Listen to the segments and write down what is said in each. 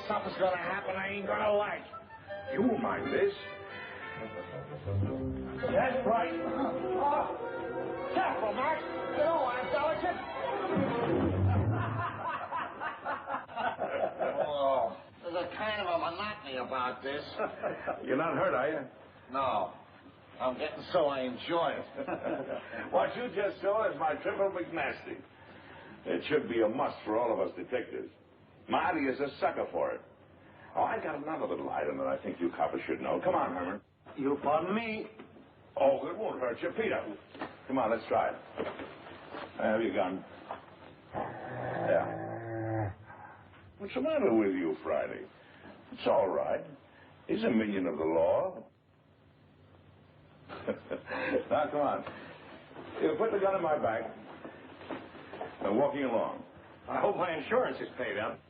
something's gonna happen I ain't gonna like. You won't mind this. That's right. Careful, Max. You don't want to delicate. Oh, there's a kind of a monotony about this. You're not hurt, are you? No. I'm getting so I enjoy it. What you just saw is my triple McNasty. It should be a must for all of us detectives. Marty is a sucker for it. Oh, I got another little item that I think you coppers should know. Come on, Herman. You pardon me? Oh, it won't hurt you. Peter. Come on, let's try it. Have your gun. Yeah. What's the matter with you, Friday? It's all right. He's a minion of the law. Now, come on. You put the gun in my back. I'm walking along. I hope my insurance is paid up.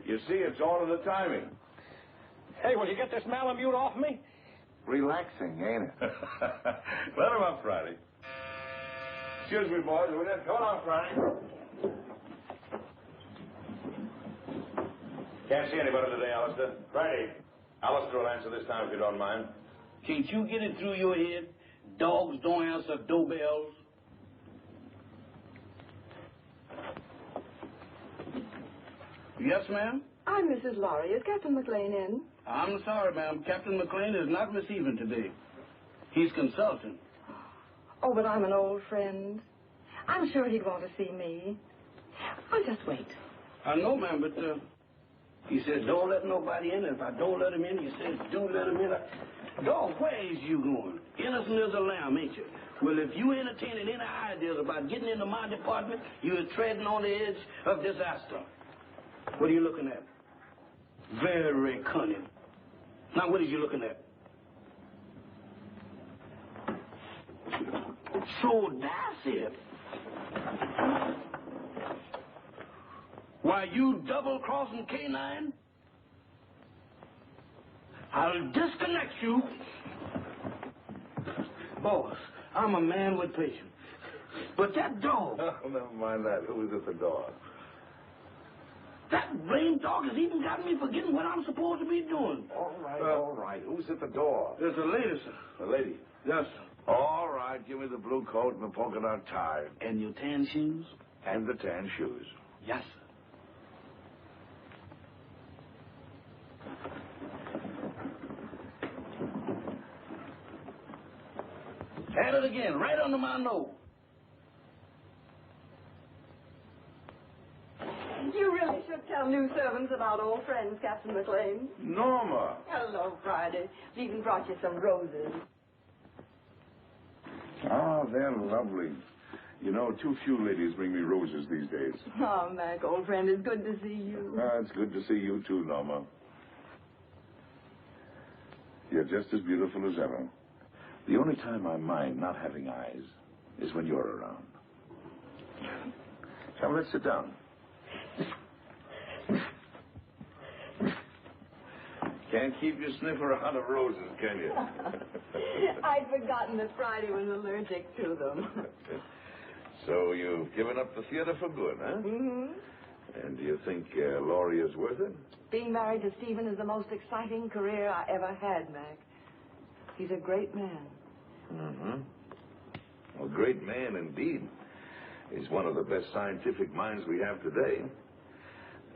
You see, it's all in the timing. Hey, will you get this Malamute off me? Relaxing, ain't it? Let him up, Friday. Excuse me, boys. Will you? Come on, Friday. Can't see anybody today, Alistair. Friday. Alistair will answer this time if you don't mind. Can't you get it through your head? Dogs don't answer doorbells. Yes, ma'am? I'm Mrs. Laurie. Is Captain McLean in? I'm sorry, ma'am. Captain McLean is not receiving today. He's consulting. Oh, but I'm an old friend. I'm sure he'd want to see me. I'll just wait. I know, ma'am, but he said don't let nobody in. If I don't let him in, he says do let him in. Dog, where is you going? Innocent as a lamb, ain't you? Well, if you entertaining any ideas about getting into my department, you're treading on the edge of disaster. What are you looking at? Very cunning. Now, what is you looking at? So that's it. Why, you double-crossing K9? I'll disconnect you. Boss, I'm a man with patience. But that dog... Oh, never mind that. Who was at the door? That blame dog has even got me forgetting what I'm supposed to be doing. All right. Who's at the door? There's a lady, sir. The lady? Yes, sir. All right. Give me the blue coat and the polka dot tie. And your tan shoes? And the tan shoes. Yes, sir. At it again, right under my nose. You really should tell new servants about old friends, Captain McLean. Norma. Hello, Friday. We even brought you some roses. Oh, they're lovely. You know, too few ladies bring me roses these days. Oh, Mac, old friend, it's good to see you. It's good to see you too, Norma. You're just as beautiful as ever. The only time I mind not having eyes is when you're around. Now, let's sit down. Can't keep your sniffer out of roses, can you? I'd forgotten that Friday was allergic to them. So you've given up the theater for good, huh? Mm-hmm. And do you think Laurie is worth it? Being married to Stephen is the most exciting career I ever had, Mac. He's a great man. Mm-hmm. A great man, indeed. He's one of the best scientific minds we have today.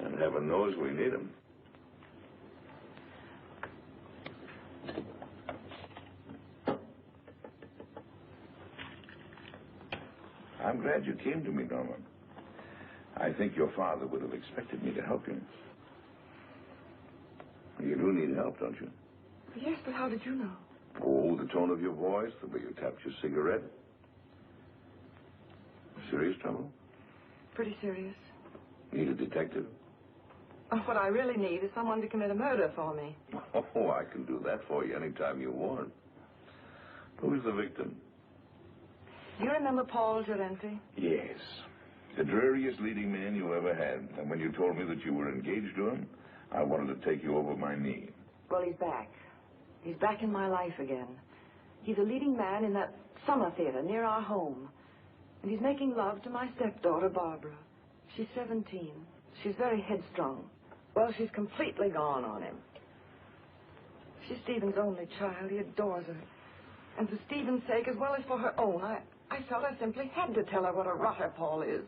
And heaven knows we need him. I'm glad you came to me, Norma. I think your father would have expected me to help you. You do need help, don't you? Yes, but how did you know? Oh, the tone of your voice, the way you tapped your cigarette. Serious trouble? Pretty serious. Need a detective? What I really need is someone to commit a murder for me. Oh, I can do that for you anytime you want. Who's the victim? Do you remember Paul Gerenti? Yes. The dreariest leading man you ever had. And when you told me that you were engaged to him, I wanted to take you over my knee. Well, he's back. He's back in my life again. He's a leading man in that summer theater near our home. And he's making love to my stepdaughter, Barbara. She's 17. She's very headstrong. Well, she's completely gone on him. She's Stephen's only child. He adores her. And for Stephen's sake, as well as for her own, I felt I simply had to tell her what a rotter Paul is.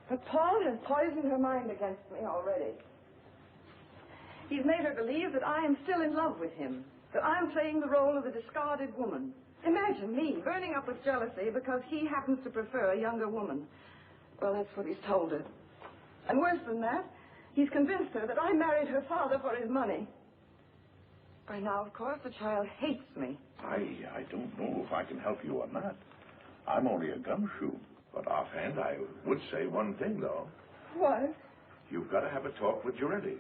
But Paul has poisoned her mind against me already. He's made her believe that I am still in love with him, that I'm playing the role of a discarded woman. Imagine me burning up with jealousy because he happens to prefer a younger woman. Well, that's what he's told her. And worse than that, he's convinced her that I married her father for his money. By now, of course, the child hates me. I don't know if I can help you on that. I'm only a gumshoe. But offhand, I would say one thing, though. What? You've got to have a talk with Giretti.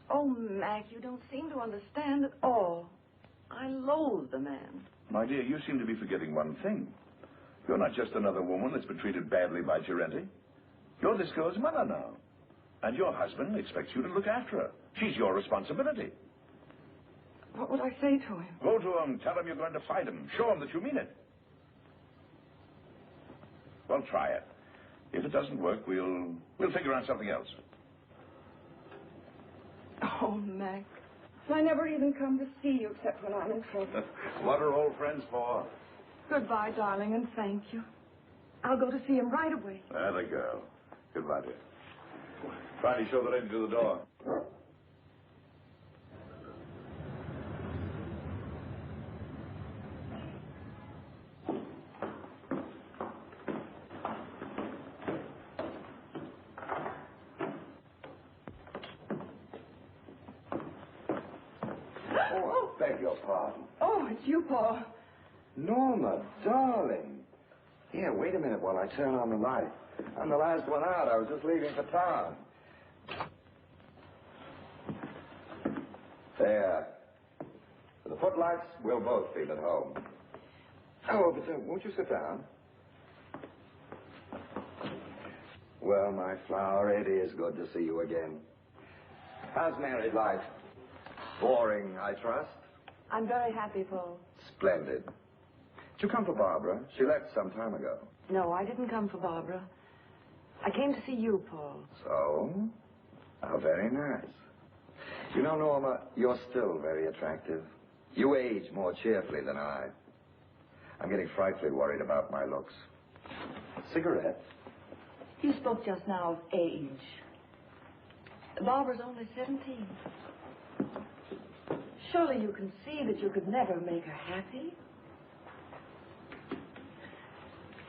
Oh, Mac, you don't seem to understand at all. I loathe the man. My dear, you seem to be forgetting one thing. You're not just another woman that's been treated badly by Giretti. You're this girl's mother now. And your husband expects you to look after her. She's your responsibility. What would I say to him? Go to him. Tell him you're going to fight him. Show him that you mean it. Well, try it. If it doesn't work, we'll figure out something else. Oh, Mac. I never even come to see you except when I'm in trouble. What are old friends for? Goodbye, darling, and thank you. I'll go to see him right away. There they go. Goodbye, dear. Finally show the lady to the door. Oh, I beg your pardon. Oh, it's you, Paul. Norma, darling. Here, wait a minute while I turn on the light. I'm the last one out. I was just leaving for town. There. For the footlights, we'll both feel at home. Oh, but won't you sit down? Well, my flower, it is good to see you again. How's married life? Boring, I trust? I'm very happy, Paul. Splendid. Did you come for Barbara? She left some time ago. No, I didn't come for Barbara. I came to see you, Paul. So? How very nice. You know, Norma, you're still very attractive. You age more cheerfully than I. I'm getting frightfully worried about my looks. Cigarette? You spoke just now of age. Barbara's only 17. Surely you can see that you could never make her happy.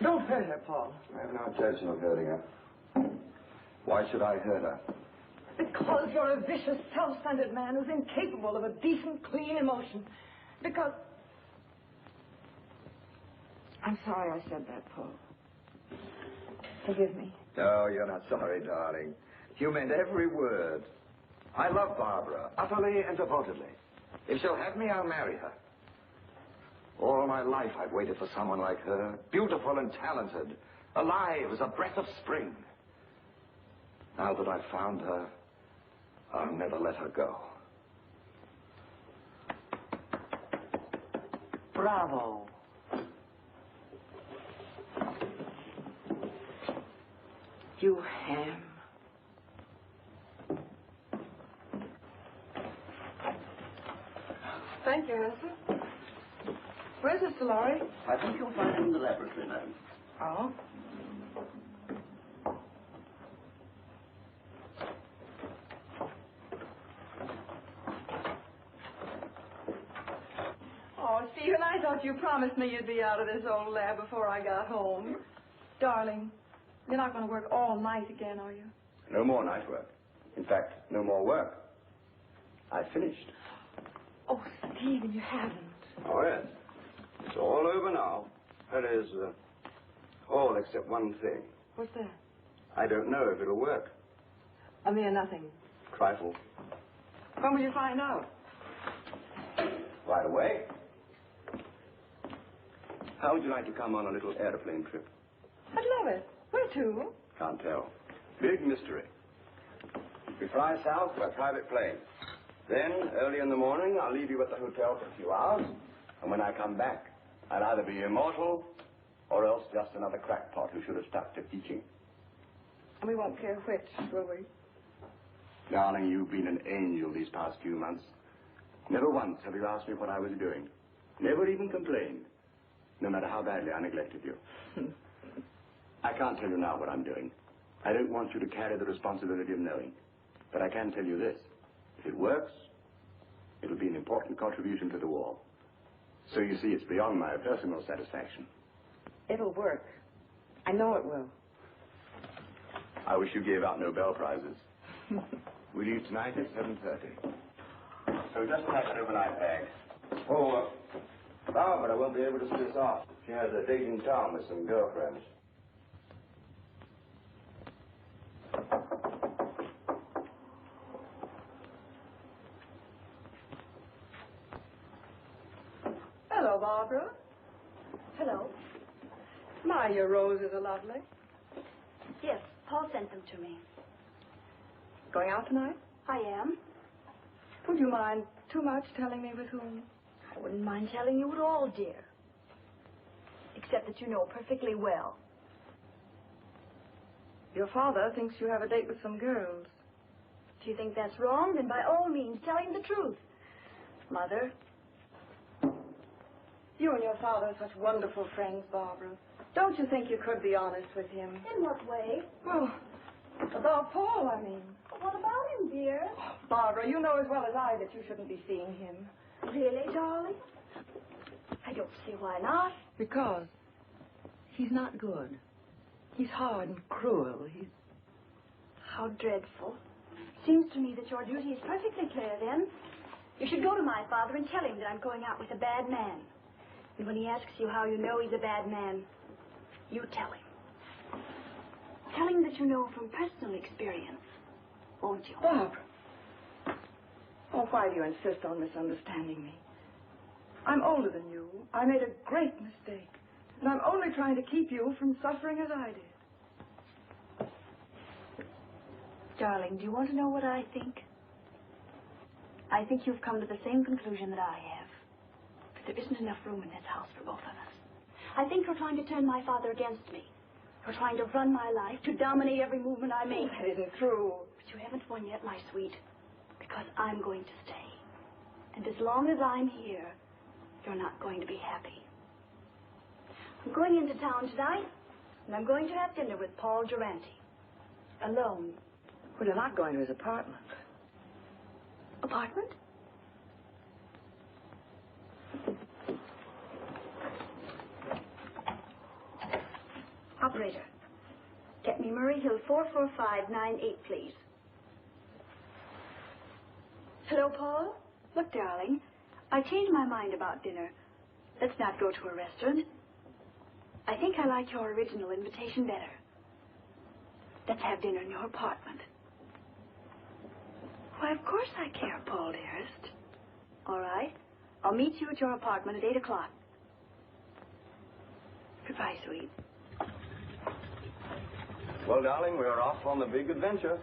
Don't hurt her, Paul. I have no intention of hurting her. Why should I hurt her? Because you're a vicious, self-centered man who's incapable of a decent, clean emotion. Because... I'm sorry I said that, Paul. Forgive me. No, you're not sorry, darling. You meant every word. I love Barbara, utterly and devotedly. If she'll have me, I'll marry her. All my life I've waited for someone like her, beautiful and talented, alive as a breath of spring. Now that I've found her, I'll never let her go. Bravo. You ham. Thank you, Elsa. Where's Mr. Lorry? I think you'll find him in the laboratory now. Oh? Oh, Stephen, I thought you promised me you'd be out of this old lab before I got home. Darling, you're not going to work all night again, are you? No more night work. In fact, no more work. I've finished. Oh, Stephen, you haven't. Oh, yes. It's all over now. That is, all except one thing. What's that? I don't know if it'll work. A mere nothing. Trifle. When will you find out? Right away. How would you like to come on a little airplane trip? I'd love it. Where to? Can't tell. Big mystery. We fly south by private plane. Then, early in the morning, I'll leave you at the hotel for a few hours. And when I come back, I'd either be immortal or else just another crackpot who should have stuck to teaching. And we won't care which, will we? Darling, you've been an angel these past few months. Never once have you asked me what I was doing. Never even complained, no matter how badly I neglected you. I can't tell you now what I'm doing. I don't want you to carry the responsibility of knowing. But I can tell you this. If it works, it'll be an important contribution to the war. So you see, it's beyond my personal satisfaction. It'll work. I know it will. I wish you gave out Nobel Prizes. We leave tonight at 7:30. So just pack an overnight bag. Oh, Barbara won't be able to see us off. She has a date in town with some girlfriends. Hello, Barbara. Hello. My, your roses are lovely. Yes, Paul sent them to me. Going out tonight? I am. Would you mind too much telling me with whom? I wouldn't mind telling you at all, dear. Except that you know perfectly well. Your father thinks you have a date with some girls. If you think that's wrong, then by all means tell him the truth. Mother, You and your father are such wonderful friends, Barbara. Don't you think you could be honest with him? in what way? Well, about Paul, I mean. What about him, dear? Barbara, you know as well as I that you shouldn't be seeing him. Really, darling? I don't see why not. Because he's not good. He's hard and cruel. He's... How dreadful. Seems to me that your duty is perfectly clear, then. You should go to my father and tell him that I'm going out with a bad man. And when he asks you how you know he's a bad man, you tell him. Tell him that you know from personal experience, won't you? Barbara. Oh, why do you insist on misunderstanding me? I'm older than you. I made a great mistake. And I'm only trying to keep you from suffering as I did. Darling, do you want to know what I think? I think you've come to the same conclusion that I have. But there isn't enough room in this house for both of us. I think you're trying to turn my father against me. You're trying to run my life, to dominate every movement I make. That isn't true. But you haven't won yet, my sweet. Because I'm going to stay. And as long as I'm here, you're not going to be happy. I'm going into town tonight, and I'm going to have dinner with Paul Durante. Alone. Well, you're not going to his apartment. Apartment? Operator, get me Murray Hill 44598, please. Hello, Paul? Look, darling, I changed my mind about dinner. Let's not go to a restaurant. I think I like your original invitation better. Let's have dinner in your apartment. Why, of course I care, Paul, dearest. All right. I'll meet you at your apartment at 8 o'clock. Goodbye, sweet. Well, darling, we're off on the big adventure.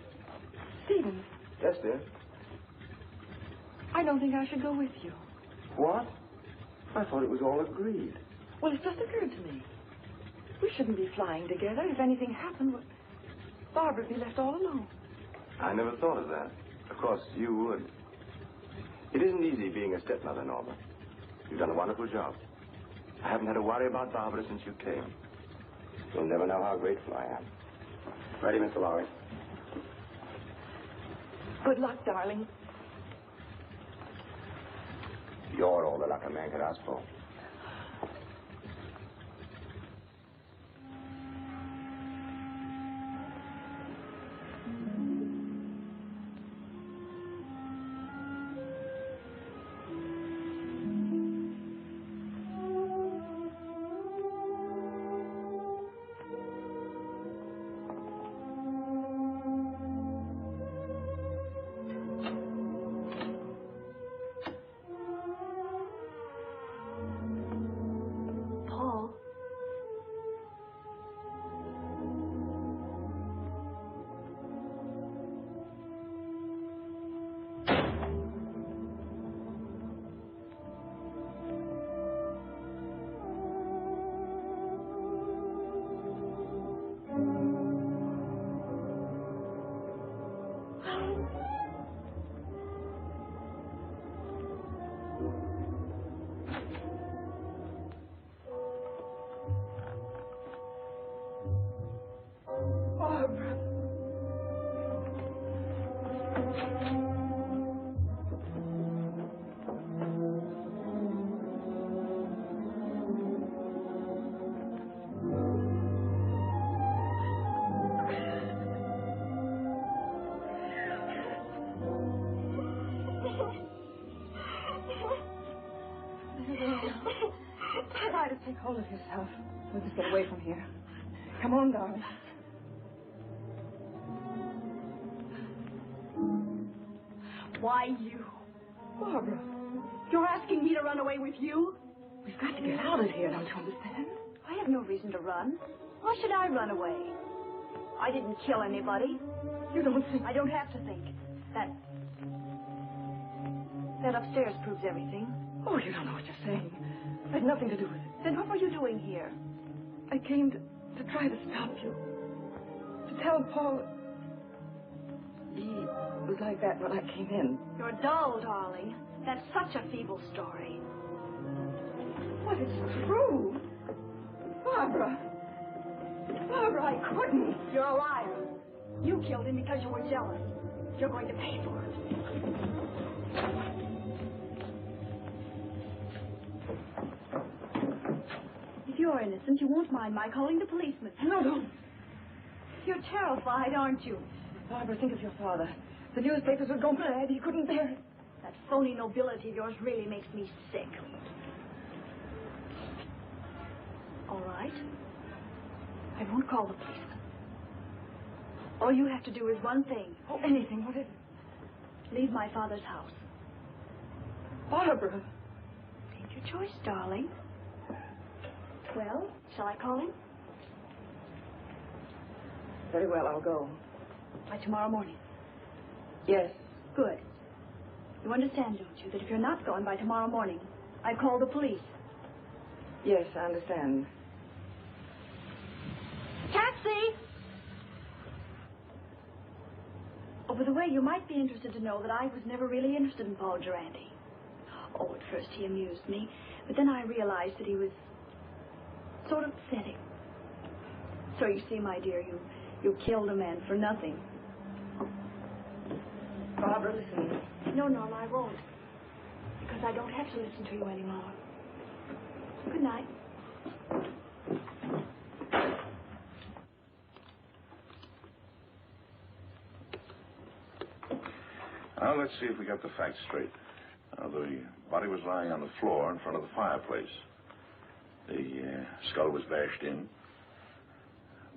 Stephen, Yes, dear. I don't think I should go with you. What? I thought it was all agreed. Well, it's just occurred to me. We shouldn't be flying together. If anything happened, well, Barbara would be left all alone. I never thought of that. Of course, you would. It isn't easy being a stepmother, Norma. You've done a wonderful job. I haven't had to worry about Barbara since you came. You'll never know how grateful I am. Ready, Mr. Lowry? Good luck, darling. You're all the luck a man could ask for. hold of yourself. We'll just get away from here. Come on, darling. Why you? Barbara, You're asking me to run away with you? we've got to get out of here, don't you understand? I have no reason to run. Why should I run away? I didn't kill anybody. You don't think... I don't have to think. That upstairs proves everything. Oh, you don't know what you're saying. I had nothing to do with it. Then what were you doing here? I came to try to stop you. To tell Paul... He was like that when I came in. You're dull, darling. That's such a feeble story. But it's true. Barbara. Barbara, I couldn't. You're a liar. You killed him because you were jealous. You're going to pay for it. If you're innocent, you won't mind my calling the policeman. No, don't. You're terrified, aren't you? Barbara, think of your father. The newspapers would go mad. He couldn't bear it. That phony nobility of yours really makes me sick. All right. I won't call the policeman. All you have to do is one thing. Oh, anything. What is it? Leave my father's house. Barbara. Take your choice, darling. Well, shall I call him? Very well, I'll go. By tomorrow morning. Yes. Good. You understand, don't you, that if you're not gone by tomorrow morning, I call the police. Yes, I understand. Taxi! Oh, by the way, you might be interested to know that I was never really interested in Paul Durante. Oh, at first he amused me, but then I realized that he was sort of pathetic. So you see, my dear, you killed a man for nothing. Barbara, listen. No, Norma, I won't. Because I don't have to listen to you anymore. Good night. Now, let's see if we got the facts straight. The body was lying on the floor in front of the fireplace. The skull was bashed in.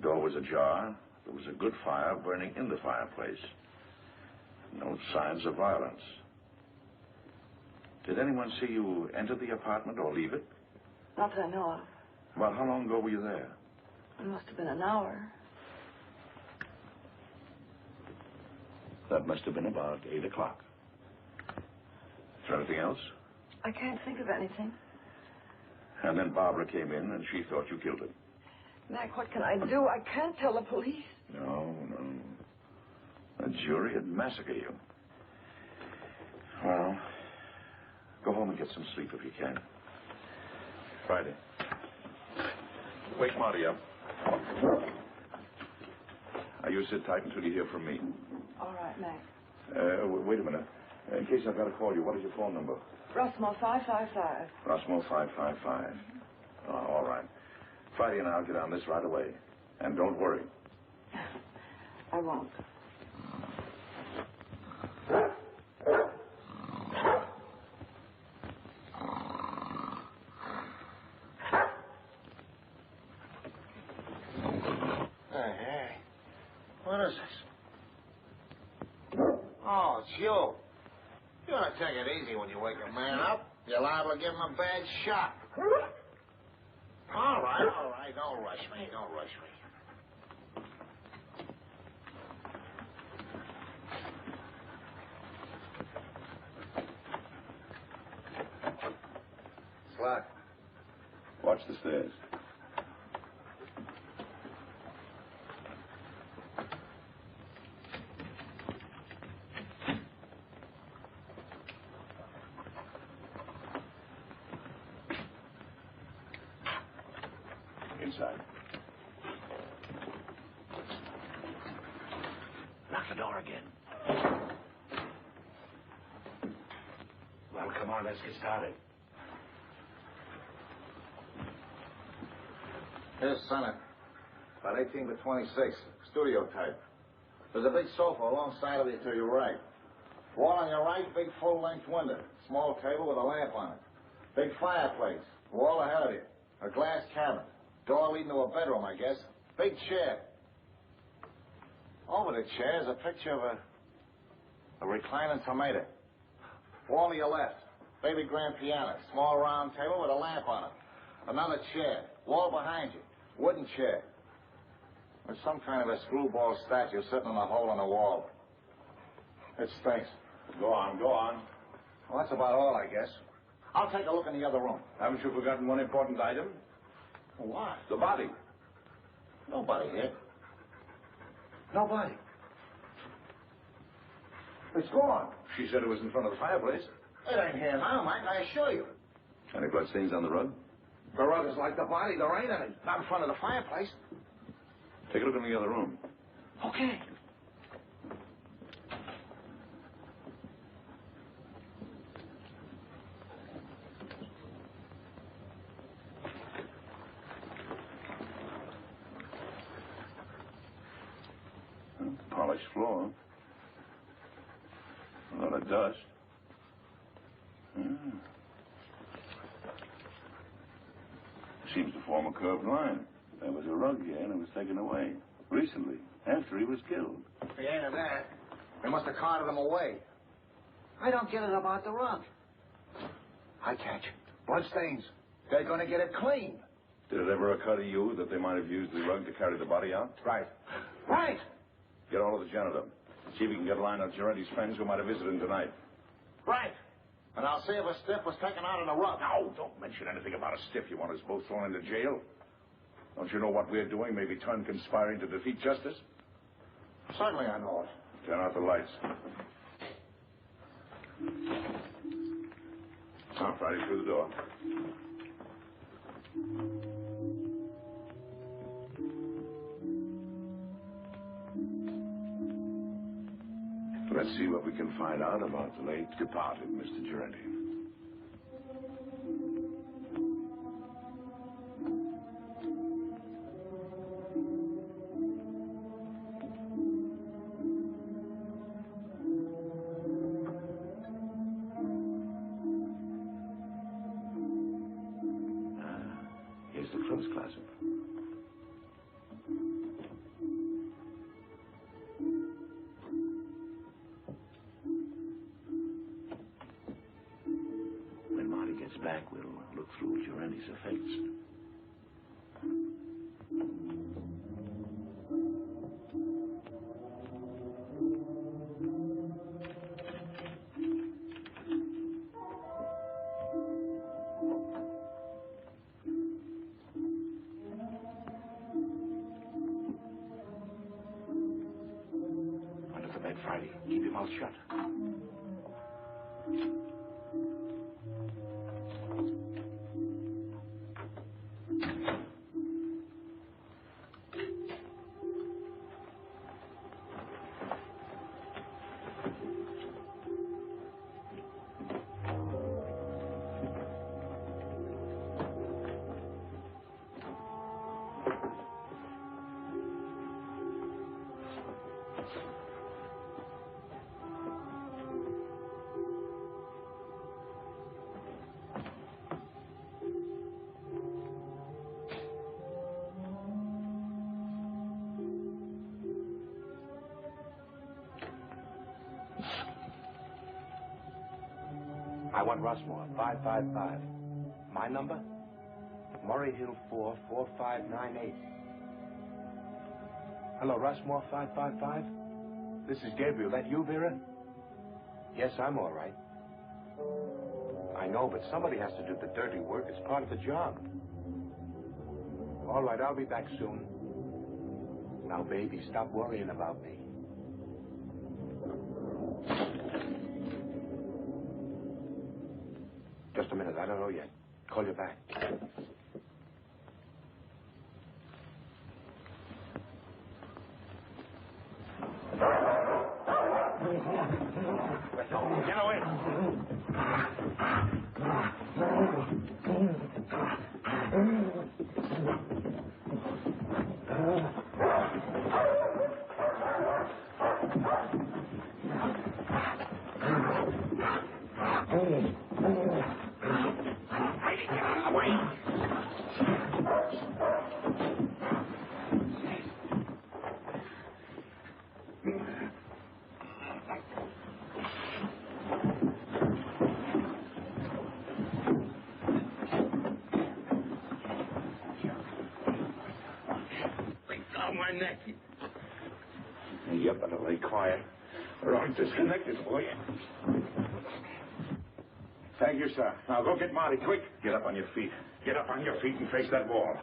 Door was ajar. There was a good fire burning in the fireplace. No signs of violence. Did anyone see you enter the apartment or leave it? Not that I know of. About how long ago were you there? It must have been an hour. That must have been about 8 o'clock. Is there anything else? I can't think of anything. And then Barbara came in and she thought you killed him. Mac, what can I do? I can't tell the police. No. A jury would massacre you. Well, go home and get some sleep if you can. Friday. Wake Marty up. Now, you sit tight until you hear from me. All right, Mac. Wait a minute. In case I've got to call you, what is your phone number? Rossmore 555. Rossmore 555. Oh, all right. Friday and I'll get on this right away. And don't worry. I won't. Hey. What is this? Oh, it's you. You ought to take it easy when you wake a man up. You're liable to give him a bad shock. All right. Don't rush me. Slack. Watch the stairs. Inside. Lock the door again. Well, come on, let's get started. Here's Senate. About 18 by 26. Studio type. There's a big sofa alongside of you to your right. Wall on your right, big full-length window. Small table with a lamp on it. Big fireplace. Wall ahead of you. A glass cabinet. Door leading to a bedroom, I guess. Big chair. Over the chair is a picture of a reclining tomato. Wall to your left. Baby grand piano. Small round table with a lamp on it. Another chair. Wall behind you. Wooden chair. There's some kind of a screwball statue sitting in a hole in the wall. It stinks. Go on, go on. Well, that's about all, I guess. I'll take a look in the other room. Haven't you forgotten one important item? What? The body. Nobody here. Nobody. It's gone. She said it was in front of the fireplace. It ain't here now, Mike, I assure you. Any bloodstains on the rug? The rug is like the body. There ain't any. Not in front of the fireplace. Take a look in the other room. Okay. Polished floor. A lot of dust. Seems to form a curved line. There was a rug here and it was taken away. Recently, after he was killed. If he ain't of that, they must have carted him away. I don't get it about the rug. I catch it. Bloodstains. They're going to get it clean. Did it ever occur to you that they might have used the rug to carry the body out? Right. Right. Get all of the janitor. See if we can get a line of Giretti's friends who might have visited him tonight. Right. And I'll see if a stiff was taken out on the rug. No, don't mention anything about a stiff. You want us both thrown into jail? Don't you know what we're doing may be turned conspiring to defeat justice? Certainly I know it. Turn out the lights. Now, Friday through the door. Let's see what we can find out about the late departed Mr. Giretti. Here's the clothes closet. When Marty gets back, we'll look through Giretti's effects. Under the bed, Friday. Keep your mouth shut. I want Rushmore, 555. My number? Murray Hill 4, 4598. Hello, Rushmore, 555? This is Gabriel. That you, Vera? Yes, I'm all right. I know, but somebody has to do the dirty work. It's part of the job. All right, I'll be back soon. Now, baby, stop worrying about me. Just a minute. I don't know yet. Call you back. Get away. Get out of the way. neck. You better lay quiet, or I'll disconnect this for you. Thank you, sir. Now go get Marty, quick. Get up on your feet. Get up on your feet and face that wall.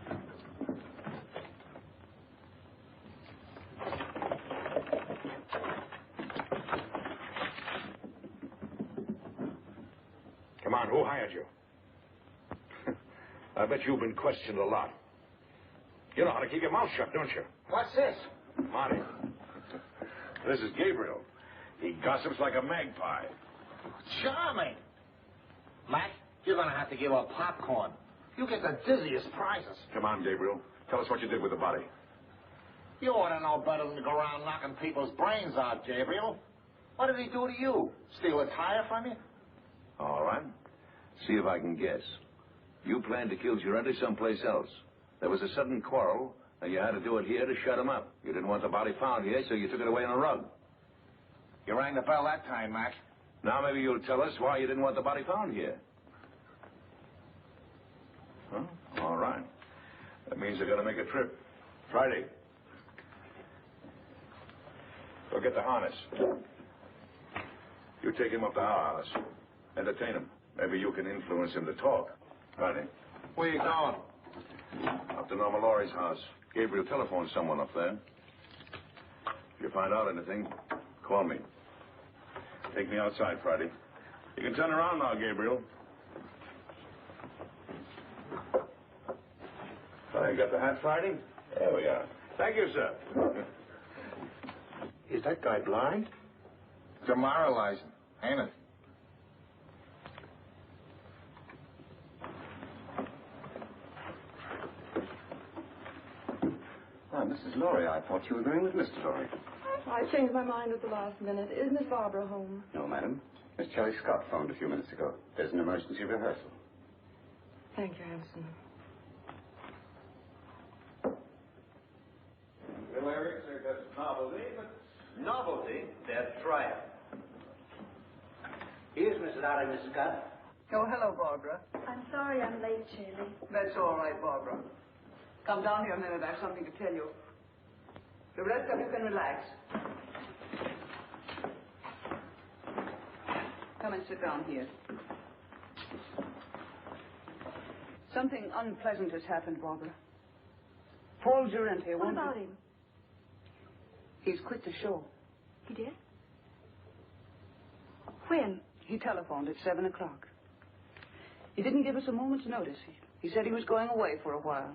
Come on, who hired you? I bet you've been questioned a lot. You know how to keep your mouth shut, don't you? What's this? Marty. This is Gabriel. He gossips like a magpie. Charming. Mac, you're going to have to give up popcorn. You get the dizziest prizes. Come on, Gabriel. Tell us what you did with the body. You ought to know better than to go around knocking people's brains out, Gabriel. What did he do to you? Steal a tire from you? All right. See if I can guess. You planned to kill Girardi someplace else. There was a sudden quarrel, and you had to do it here to shut him up. You didn't want the body found here, so you took it away on a rug. You rang the bell that time, Mac. Now maybe you'll tell us why you didn't want the body found here. Huh? All right. That means you're going to make a trip. Friday. Go get the harness. You take him up to our house. Entertain him. Maybe you can influence him to talk. Friday. Where you going? Up to Norma Laurie's house. Gabriel telephoned someone up there. If you find out anything, call me. Take me outside, Friday. You can turn around now, Gabriel. You got the hat, Friday? There we are. Thank you, sir. Is that guy blind? Demoralizing, ain't it? Mrs. Laurie, I thought you were going with Mr. Laurie. I changed my mind at the last minute. Is Miss Barbara home? No, madam. Miss Cherry Scott phoned a few minutes ago. There's an emergency rehearsal. Thank you, Hanson. Well, Eric, that's novelty, but novelty, that's right. Here's Mrs. Laurie, Miss Scott. Oh, hello, Barbara. I'm sorry I'm late, Shirley. That's all right, Barbara. Come down here a minute. I have something to tell you. The rest of you can relax. Come and sit down here. Something unpleasant has happened, Barbara. Paul Durant here. What about him? He's quit the show. He did? When? He telephoned at 7 o'clock. He didn't give us a moment's notice. He said he was going away for a while.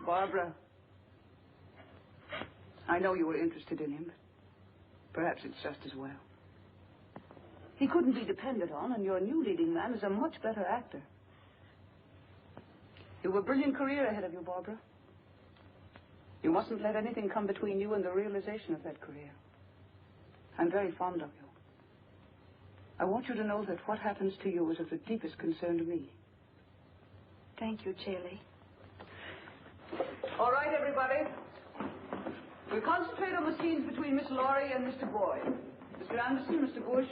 Barbara, I know you were interested in him, but perhaps it's just as well. He couldn't be depended on, and your new leading man is a much better actor. You have a brilliant career ahead of you, Barbara. You mustn't let anything come between you and the realization of that career. I'm very fond of you. I want you to know that what happens to you is of the deepest concern to me. Thank you, Shirley. All right, everybody. We'll concentrate on the scenes between Miss Laurie and Mr. Boyd. Mr. Anderson, Mr. Bush,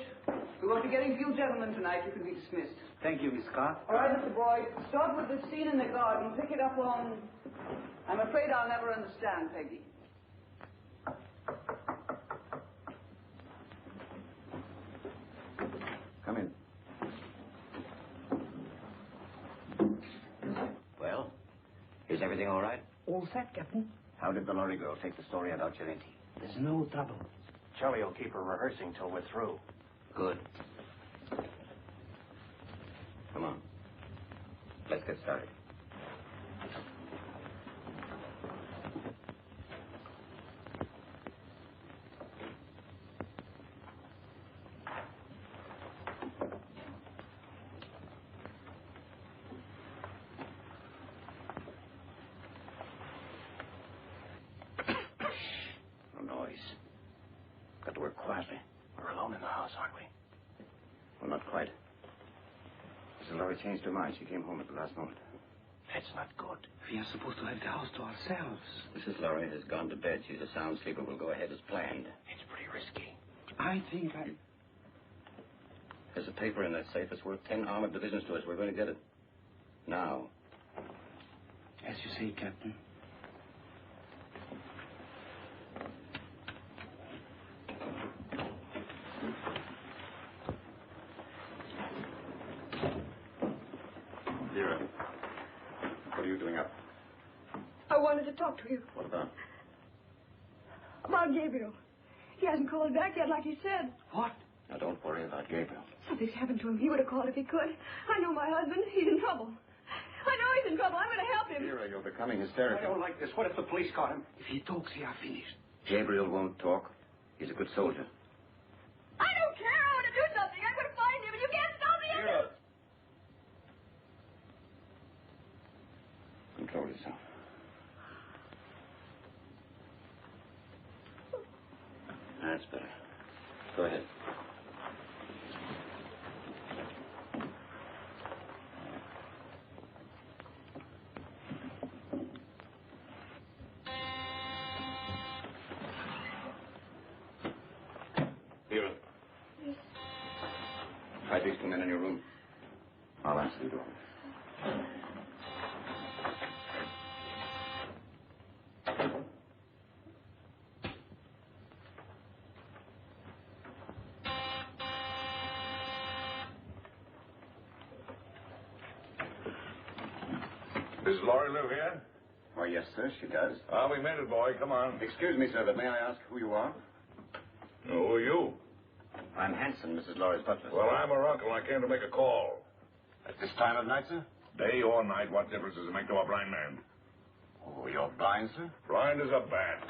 we won't be getting few gentlemen tonight. You can be dismissed. Thank you, Miss Scott. All right, Mr. Boyd. Start with the scene in the garden. Pick it up on... I'm afraid I'll never understand, Peggy. Come in. Well, is everything all right? All set, Captain. How did the lorry girl take the story about Girardi? There's no trouble. Charlie will keep her rehearsing till we're through. Good. Come on. Let's get started. Changed her mind. She came home at the last moment. That's not good. We are supposed to have the house to ourselves. Mrs. Laurie has gone to bed. She's a sound sleeper. We'll go ahead as planned. It's pretty risky. I think There's a paper in that safe that's worth 10 armored divisions to us. We're going to get it. Now. As you say, Captain. Vera, what are you doing up? I wanted to talk to you What about? about Gabriel. He hasn't called back yet like he said. What? Now, don't worry about Gabriel. Something's happened to him. He would have called if he could. I know my husband. He's in trouble. I know he's in trouble. I'm going to help him. Vera, you're becoming hysterical. I don't like this. What if the police caught him? If he talks, he are finished. Gabriel won't talk. He's a good soldier. I don't care. I want to do something. I'm going to find him, and you can't stop me. Vera! Control yourself. That's better. Go ahead. Vera. Yes. Try these two men in your room. I'll answer the door. Does Laurie live here? Why, yes, sir, she does. Ah, we made it, boy. Come on. Excuse me, sir, but may I ask who you are? Who are you? I'm Hanson, Mrs. Laurie's butler. Well, I'm her uncle. I came to make a call. At this time of night, sir? Day or night, what difference does it make to a blind man? Oh, you're blind, sir? Blind as a bat.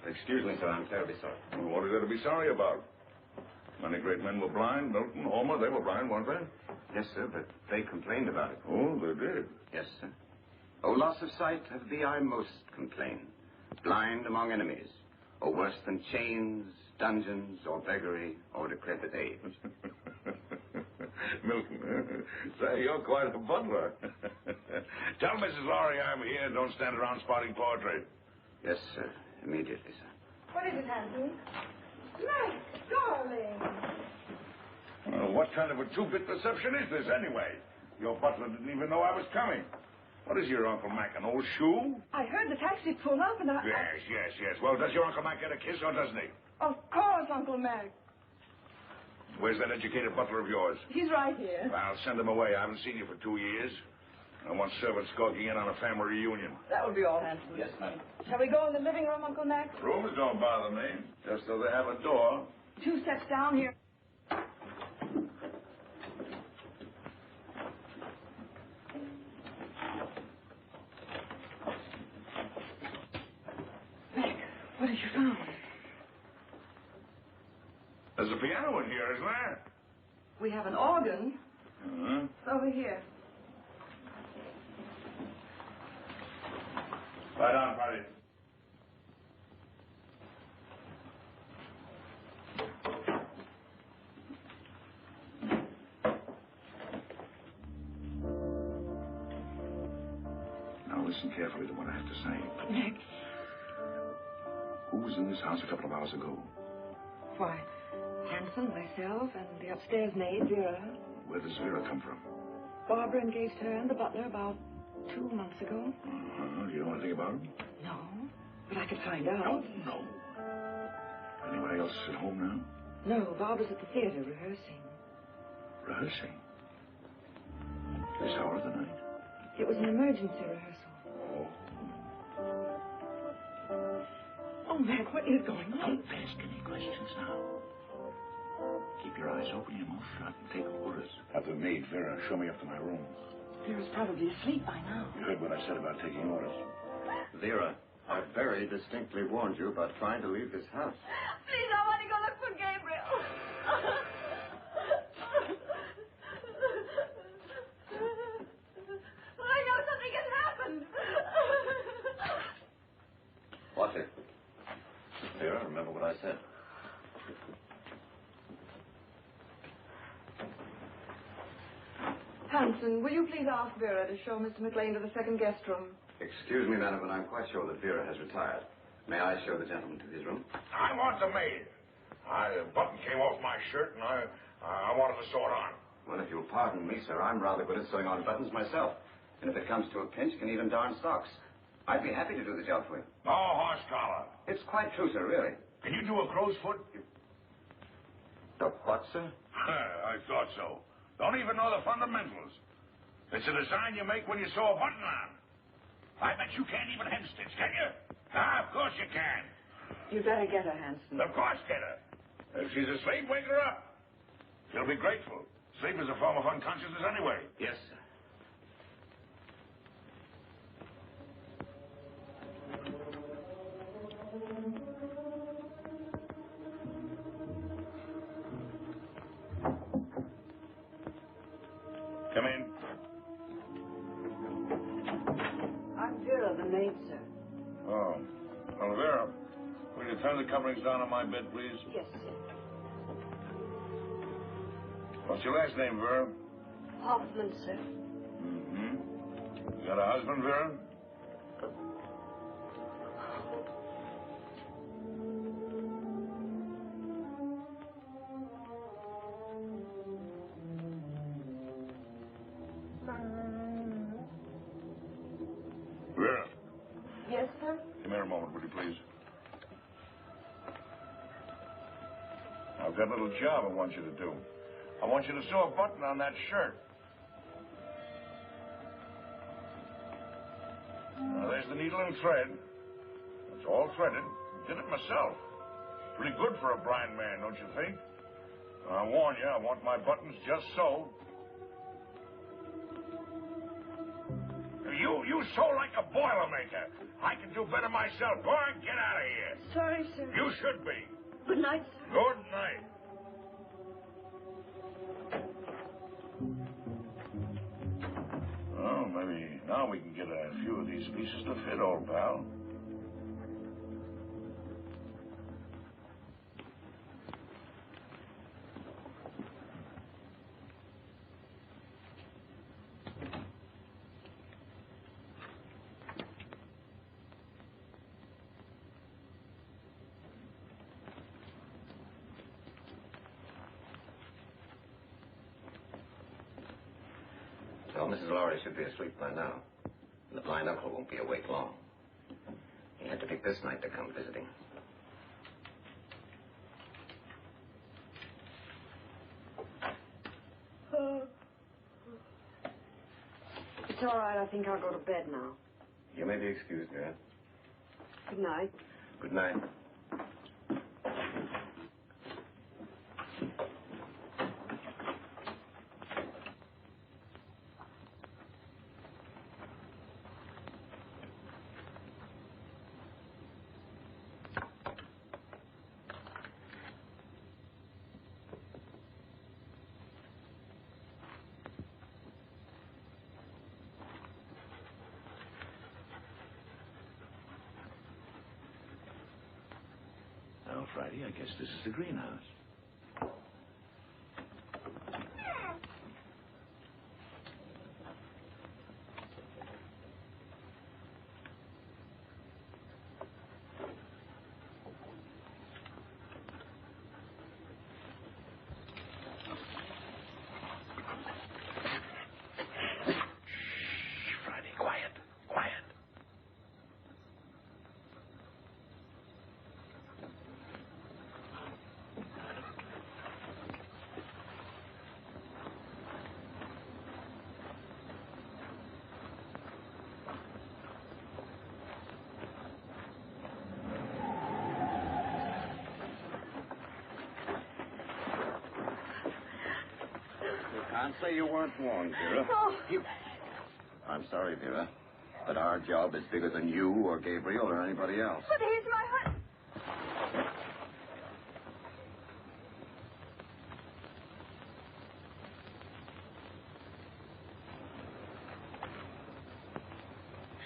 Excuse me, sir, I'm terribly sorry. Well, what is there to be sorry about? Many great men were blind. Milton, Homer, they were blind, weren't they? Yes, sir, but they complained about it. Oh, they did. Yes, sir. Oh, loss of sight of thee I most complain. Blind among enemies, or worse than chains, dungeons, or beggary, or decrepit age. Milton, say, you're quite a butler. Tell Mrs. Laurie I'm here. Don't stand around spouting poetry. Yes, sir. Immediately, sir. What is it, Hanson? Max, darling. What kind of a two-bit reception is this, anyway? Your butler didn't even know I was coming. What is your Uncle Mac, an old shoe? I heard the taxi pull up, and I... Yes. Well, does your Uncle Mac get a kiss, or doesn't he? Of course, Uncle Mac. Where's that educated butler of yours? He's right here. Well, send him away. I haven't seen you for 2 years. I want servants skulking in on a family reunion. That will be all, Hanson. Yes, ma'am. Shall we go in the living room, Uncle Mac? Rooms don't bother me, just so they have a door. 2 steps down here. Mac, what have you found? There's a piano in here, isn't there? We have an organ. Uh-huh. Over here. Lie down, buddy. Now listen carefully to what I have to say. Mac, Who was in this house a couple of hours ago? why, Hanson, myself, and the upstairs maid, Vera. Where does Vera come from? Barbara engaged her and the butler about 2 months ago. Uh-huh. Do you know anything about him? No, but I could find out. No. Anybody else at home now? No, Barbara's at the theater rehearsing. Rehearsing? This hour of the night? It was an emergency rehearsal. Oh. Oh, Mac, what is going on? Don't ask any questions now. Keep your eyes open, your mouth shut, and take orders. Have the maid, Vera, show me up to my room. Vera's probably asleep by now. You heard what I said about taking orders. Vera, I very distinctly warned you about trying to leave this house. Please, I want to go look for Gabriel. I know something has happened. What's it? Vera, remember what I said. Hanson, will you please ask Vera to show Mr. McLean to the second guest room? Excuse me, madam, but I'm quite sure that Vera has retired. May I show the gentleman to his room? I want the maid. A button came off my shirt, and I wanted to sew it on. Well, if you'll pardon me, sir, I'm rather good at sewing on buttons myself. And if it comes to a pinch, can even darn socks. I'd be happy to do the job for you. No horse collar. It's quite true, sir, really. Can you do a crow's foot? The what, sir? I thought so. Don't even know the fundamentals. It's a design you make when you sew a button on. I bet you can't even hem stitch, can you? Ah, of course you can. You better get her, Hanson. Of course, get her. If she's asleep, wake her up. She'll be grateful. Sleep is a form of unconsciousness anyway. Yes, sir. Come in. I'm Vera, the maid, sir. Oh. Well, Vera, will you turn the coverings down on my bed, please? Yes, sir. What's your last name, Vera? Hoffman, sir. Mm-hmm. You got a husband, Vera? Vera, Yes, sir? come here a moment, would you please? I've got a little job I want you to do. I want you to sew a button on that shirt. Now, there's the needle and thread. It's all threaded. Did it myself. Pretty good for a blind man, don't you think? I warn you, I want my buttons just so. You sew like a Boilermaker. I can do better myself. Go on, get out of here. Sorry, sir. You should be. Good night, sir. Good night. Well, maybe now we can get a few of these pieces to fit, old pal. Well, Mrs. Laurie should be asleep by now. And the blind uncle won't be awake long. He had to pick this night to come visiting. It's all right. I think I'll go to bed now. You may be excused, Vera. Good night. Good night. Well, Friday, I guess this is the greenhouse. Friday, quiet, quiet. Can't say you weren't warned, Vera. Oh. I'm sorry, Vera, but our job is bigger than you or Gabriel or anybody else. But he's my husband.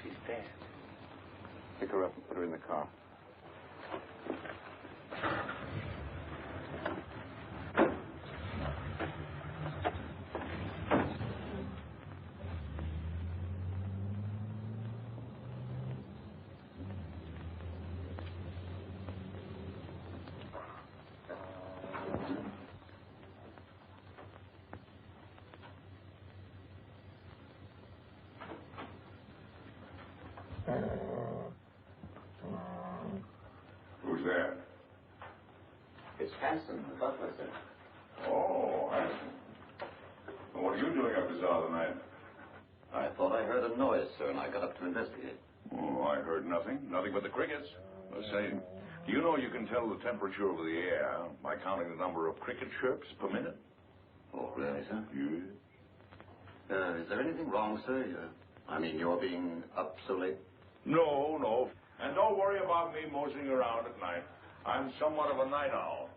She's dead. Pick her up and put her in the car. Who's there? It's Hanson, the butler, sir. Oh, Hanson. What are you doing up this hour of the night? I thought I heard a noise, sir, and I got up to investigate. Oh, I heard nothing. Nothing but the crickets. I say, do you know you can tell the temperature of the air by counting the number of cricket chirps per minute? Oh, really, sir? Yes. Is there anything wrong, sir? You're being up so late? No, no. And don't worry about me moseying around at night. I'm somewhat of a night owl.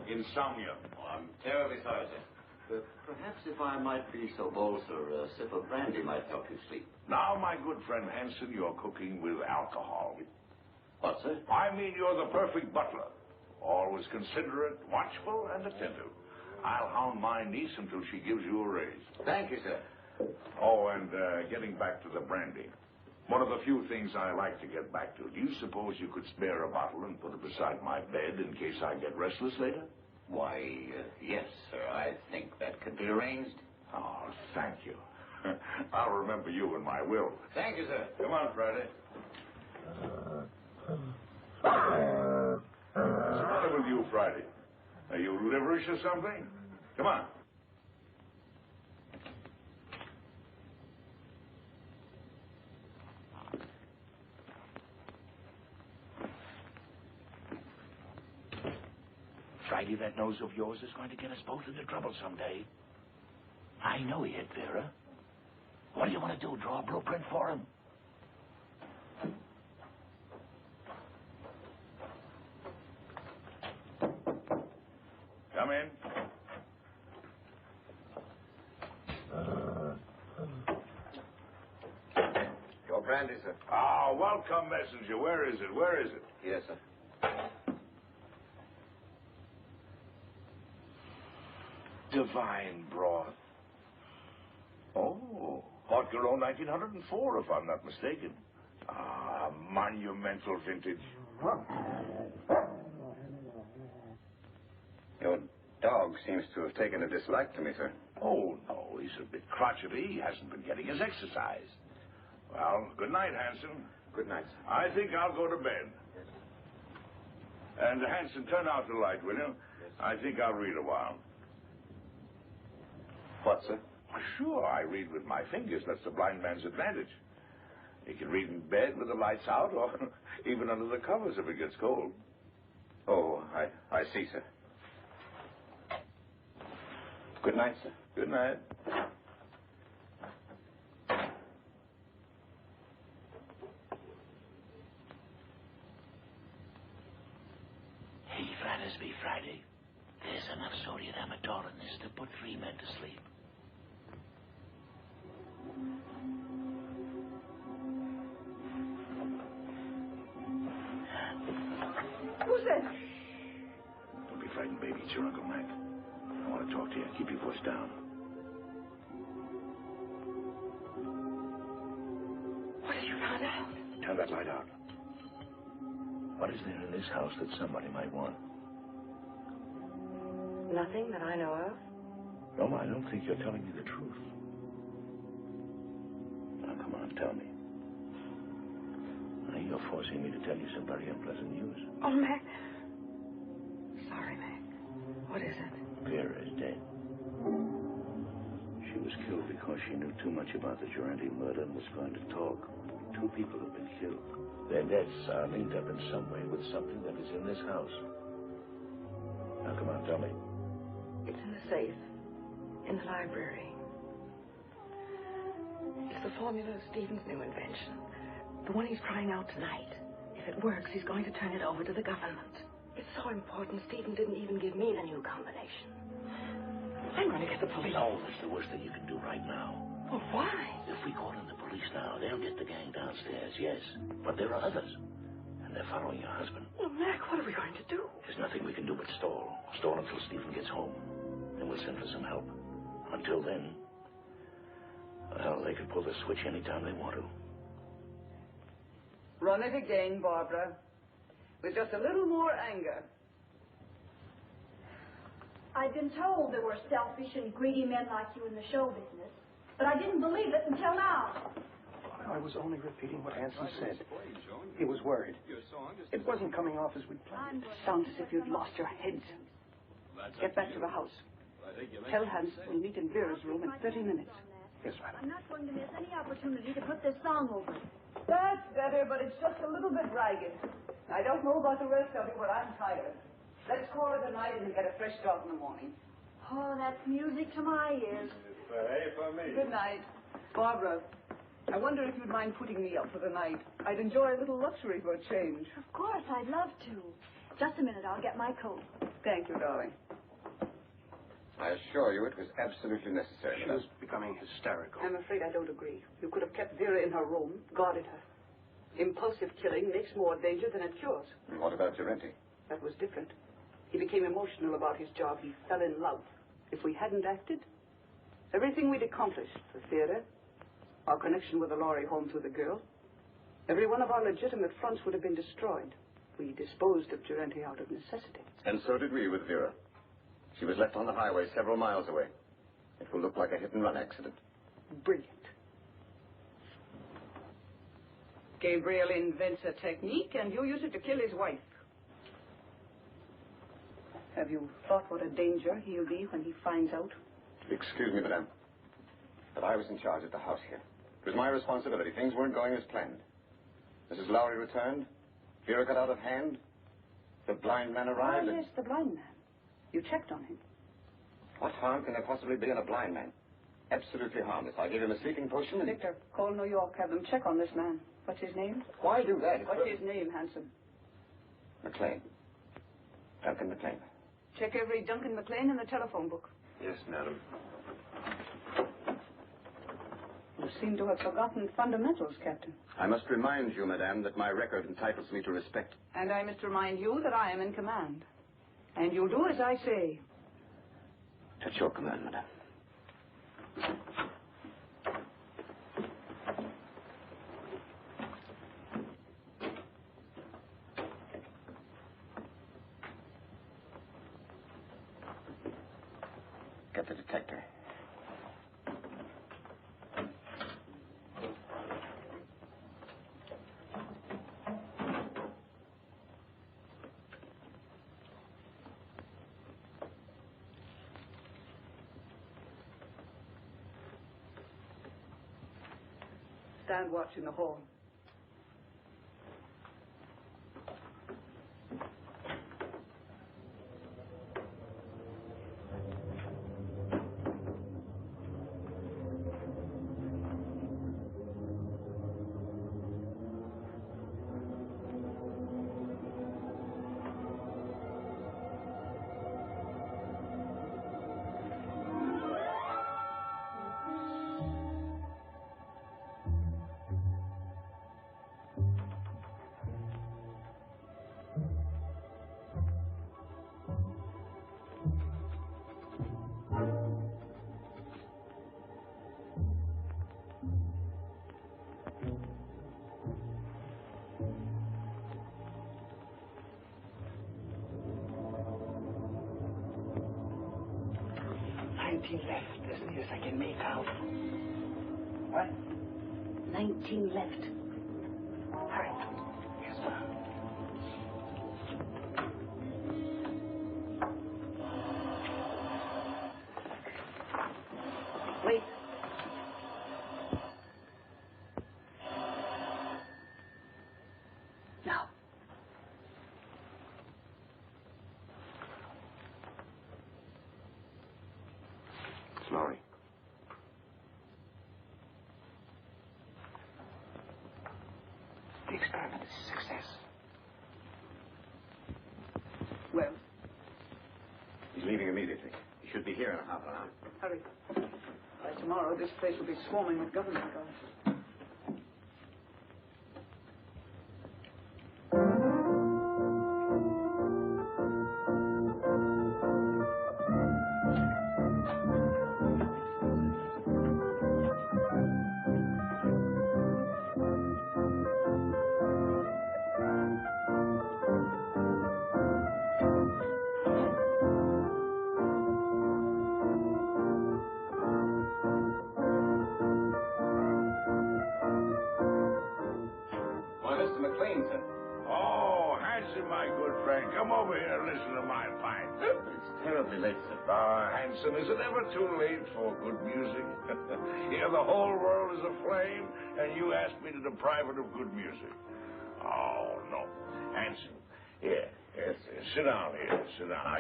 Insomnia. Oh, I'm terribly sorry, sir. But perhaps if I might be so bold, sir, a sip of brandy might help you sleep. Now, my good friend Hanson, you're cooking with alcohol. What, sir? I mean, you're the perfect butler. Always considerate, watchful, and attentive. I'll hound my niece until she gives you a raise. Thank you, sir. Oh, and getting back to the brandy. One of the few things I like to get back to. Do you suppose you could spare a bottle and put it beside my bed in case I get restless later? Why, yes, sir. I think that could be arranged. Oh, thank you. I'll remember you in my will. Thank you, sir. Come on, Friday. What's the matter with you, Friday? Are you liverish or something? Come on. Friday, that nose of yours is going to get us both into trouble someday. I know he hit Vera. What do you want to do, draw a blueprint for him? Come in. Your brandy, sir. Ah, welcome, messenger. Where is it? Where is it? Yes, sir. Divine broth. Oh, Haute Garonne 1904, if I'm not mistaken. Ah, monumental vintage. Your dog seems to have taken a dislike to me, sir. Oh, no, he's a bit crotchety. He hasn't been getting his exercise. Well, good night, Hanson. Good night, sir. I think I'll go to bed. And, Hanson, turn out the light, will you? I think I'll read a while. What, sir? Sure, I read with my fingers. That's the blind man's advantage. He can read in bed with the lights out or even under the covers if it gets cold. Oh, I see, sir. Good night, sir. Good night. Hey, Frattersby, Friday. There's enough sodium amytal in this to put 3 men to sleep. Who's that? Don't be frightened, baby. It's your Uncle Mac. I want to talk to you. Keep your voice down. What have you found out? Turn that light out. What is there in this house that somebody might want? Nothing that I know of. No, I don't think you're telling me the truth. Now, come on, tell me. Now, you're forcing me to tell you some very unpleasant news. Oh, Mac. Sorry, Mac. What is it? Vera is dead. She was killed because she knew too much about the Durante murder and was going to talk. 2 people have been killed. Their deaths are linked up in some way with something that is in this house. Now, come on, tell me. It's in the safe. In the library. It's the formula of Stephen's new invention. The one he's trying out tonight. If it works, he's going to turn it over to the government. It's so important, Stephen didn't even give me the new combination. I'm going to get the police. No, that's the worst thing you can do right now. Well, why? If we call in the police now, they'll get the gang downstairs, yes. But there are others. And they're following your husband. Well, Mac, what are we going to do? There's nothing we can do but stall. Stall until Stephen gets home. Then we'll send for some help. Until then, well, they can pull the switch anytime they want to. Run it again, Barbara. With just a little more anger. I've been told there were selfish and greedy men like you in the show business, but I didn't believe it until now. I was only repeating what Hanson said. He was worried. It wasn't coming off as we planned. Sounds as if you'd lost your heads. Get back to the house. Tell Hanson we'll meet in Vera's room in 30 minutes. Yes, madam. I'm not going to miss any opportunity to put this song over. That's better, but it's just a little bit ragged. I don't know about the rest of it, but I'm tired. Let's call it a night and get a fresh start in the morning. Oh, that's music to my ears. Hey, for me. Good night. Barbara, I wonder if you'd mind putting me up for the night. I'd enjoy a little luxury for a change. Of course, I'd love to. Just a minute, I'll get my coat. Thank you, darling. I assure you it was absolutely necessary. She was becoming hysterical. I'm afraid I don't agree. You could have kept Vera in her room, guarded her. Impulsive killing makes more danger than it cures. And what about Durante? That was different. He became emotional about his job. He fell in love. If we hadn't acted, everything we'd accomplished, the theater, our connection with the Lorry home through the girl, every one of our legitimate fronts would have been destroyed. We disposed of Durante out of necessity. And so did we with Vera. She was left on the highway several miles away. It will look like a hit-and-run accident. Brilliant. Gabriel invents a technique, and you use it to kill his wife. Have you thought what a danger he'll be when he finds out? Excuse me, madame, but I was in charge at the house here. It was my responsibility. Things weren't going as planned. Mrs. Lowry returned. Vera got out of hand. The blind man arrived. Oh, yes, the blind man. You checked on him. What harm can there possibly be in a blind man? Absolutely harmless. I gave him a sleeping potion and... Victor, call New York. Have them check on this man. What's his name? Why do that? What's his name, Hanson? McLean. Duncan McLean. Check every Duncan McLean in the telephone book. Yes, madam. You seem to have forgotten fundamentals, Captain. I must remind you, madame, that my record entitles me to respect. And I must remind you that I am in command. And you'll do as I say. At your command, madame. Get the detector. Stand watch in the hall. Left, as near as I can make out. What? 19 left. Hurry. Yes, ma'am. Wait. Now. Lorry. The experiment is a success. Well, He's leaving immediately. He should be here in a half an hour. hurry. By tomorrow, this place will be swarming with government guards. Mr. McLean, sir. Oh, Hanson, my good friend, come over here and listen to my pipe. It's terribly late, sir. Hanson, is it ever too late for good music? Here the whole world is aflame, and you ask me to deprive it of good music. Oh, no. Hanson, here, sit down here, sit down. Now,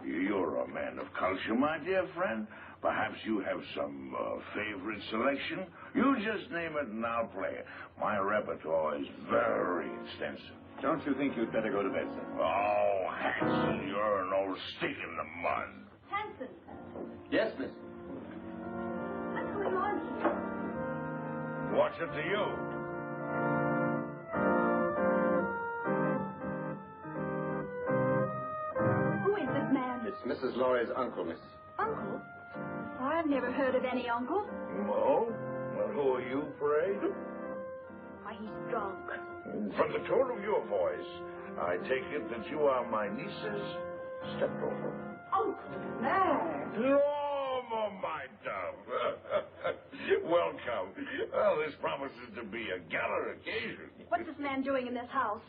you're a man of culture, my dear friend. Perhaps you have some favorite selection. You just name it and I'll play it. My repertoire is very extensive. Don't you think you'd better go to bed, sir? Oh, Hanson, you're an old stick in the mud. Hanson, Yes, miss. what's going on here? What's it to you? Who is this man? It's Mrs. Laurie's uncle, miss. Uncle? I've never heard of any uncle. Oh? Well, who are you, pray? Why, he's drunk. From the tone of your voice, I take it that you are my niece's stepdaughter. Uncle Mac. Oh, my dove. Welcome. Well, this promises to be a gala occasion. What's this man doing in this house?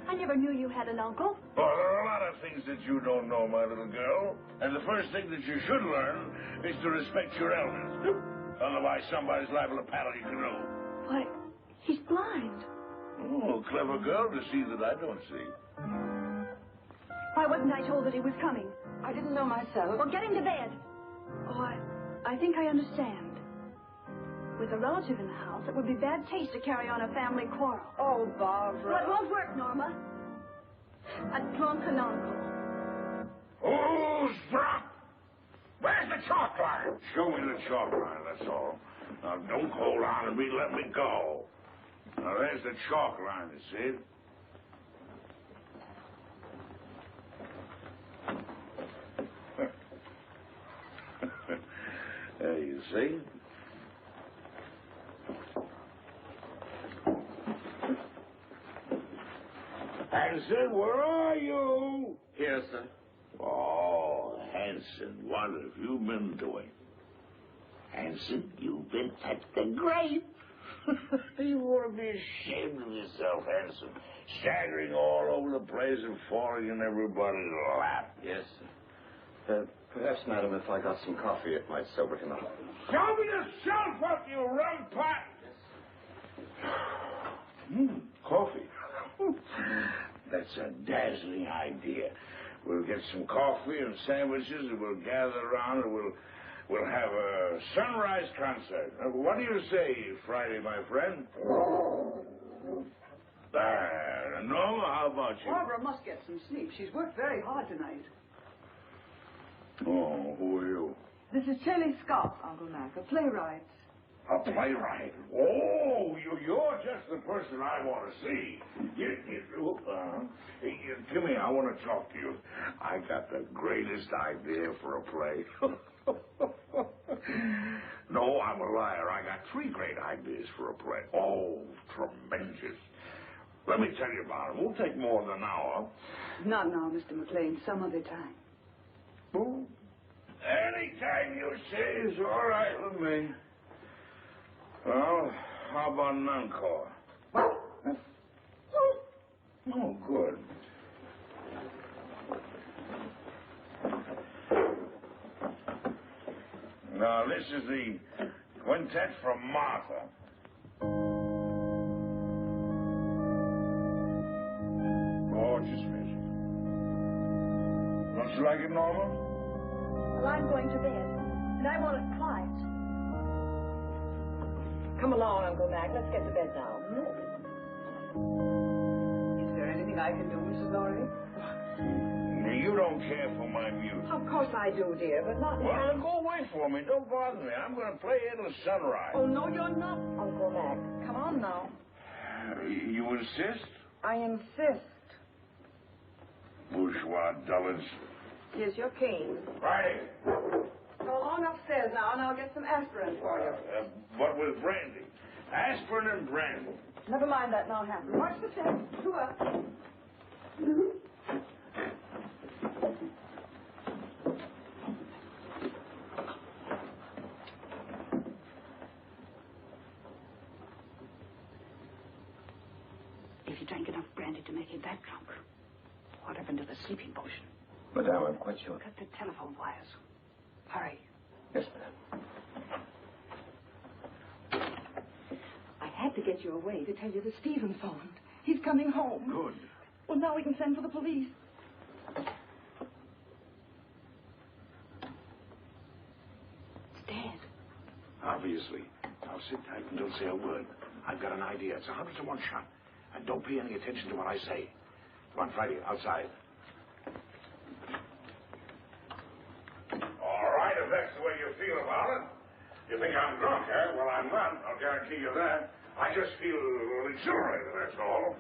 I never knew you had an uncle. Well, there are a lot of things that you don't know, my little girl. And the first thing that you should learn is to respect your elders. Otherwise, somebody's liable to paddle your canoe. Why, he's blind. Oh, clever girl to see that I don't see. Why wasn't I told that he was coming? I didn't know myself. Well, get him to bed. Oh, I think I understand. With a relative in the house, it would be bad taste to carry on a family quarrel. Oh, Barbara. Well, it won't work, Norma. A drunken uncle. Who's drunk? Where's the chalk line? Show me the chalk line, that's all. Now, don't hold on to me, let me go. Now, there's the chalk line, you see it? There you see. Hanson, where are you? Here, sir. Oh, Hanson, what have you been doing? Hanson, you've been at the grave. You ought to be ashamed of yourself, Hanson. Staggering all over the place and falling in everybody's lap. Yes, sir. Perhaps, madam, if I got some coffee, it might sober him up. Show me yourself up, you rum pot! Coffee. That's a dazzling idea. We'll get some coffee and sandwiches, and we'll gather around, and we'll have a sunrise concert. What do you say, Friday, my friend? Norma, how about you? Barbara must get some sleep. She's worked very hard tonight. Oh, who are you? This is Shelley Scott, Uncle Mac, a playwright. A playwright? Oh, you're just the person I want to see. Come here, I want to talk to you. I got the greatest idea for a play. No, I'm a liar. I got 3 great ideas for a play. Oh, tremendous. Let me tell you about it. Won't take more than an hour. Not now, Mr. McLean. Some other time. Oh, anytime you say is all right with me. Well, how about an encore? Oh, good. Now, this is the quintet from Martha. Gorgeous music. Don't you like it, Norma? Well, I'm going to bed, and I want it quiet. Come along, Uncle Mac. Let's get to bed now. Is there anything I can do, Mrs. Laurie? You don't care for my music. Of course I do, dear, but not Well, now. then go away for me. Don't bother me. I'm going to play Endless Sunrise. Oh, no, you're not, Uncle Mac. Come on now. You insist? I insist. Bourgeois dullards. Here's your cane. Friday. Go on upstairs now, and I'll get some aspirin for you. But with brandy. Aspirin and brandy. Never mind that now, Hampton. Watch the step. 2 up. If he drank enough brandy to make him that drunk. What happened to the sleeping potion? Madame, I'm quite sure. Cut the telephone wires. Hurry. Yes, madame. I had to get you away to tell you that Stephen phoned. He's coming home. Good. Well, now we can send for the police. It's Dad. Obviously. Now sit tight and don't say a word. I've got an idea. It's 100-to-1 shot. And don't pay any attention to what I say. Come on, Friday, outside. All right, if that's the way you feel about it. You think I'm drunk, eh? Well, I'm not. I'll guarantee you that. I just feel exhilarated, that's all.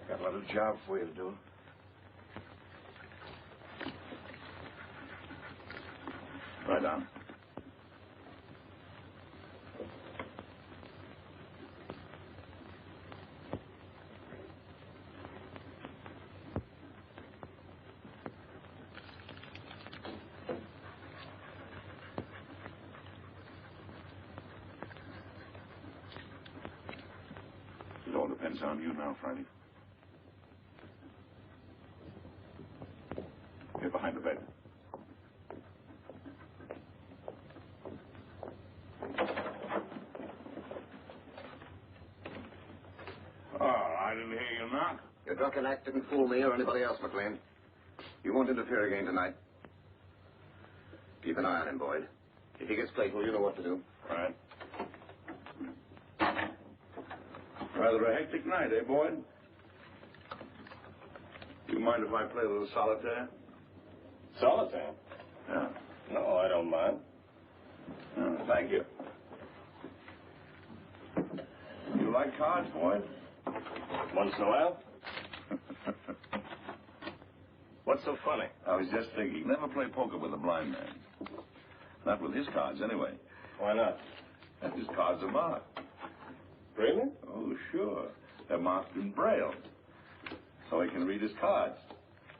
Got a little job for you to do. Right on. It all depends on you now, Friday. Get behind the bed. Oh, I didn't hear you knock. Your drunken act didn't fool me or anybody else, McLean. You won't interfere again tonight. Keep an eye on him, Boyd. If he gets playful, you know what to do. Right. Rather a hectic night, eh, Boyd? Do you mind if I play a little solitaire? Solitaire? Yeah. No, I don't mind. Oh, thank you. You like cards, Boyd? Once in a while? What's so funny? I was just thinking, never play poker with a blind man. Not with his cards, anyway. Why not? His cards are marked. Really? Oh, sure. They're marked in Braille. So he can read his cards.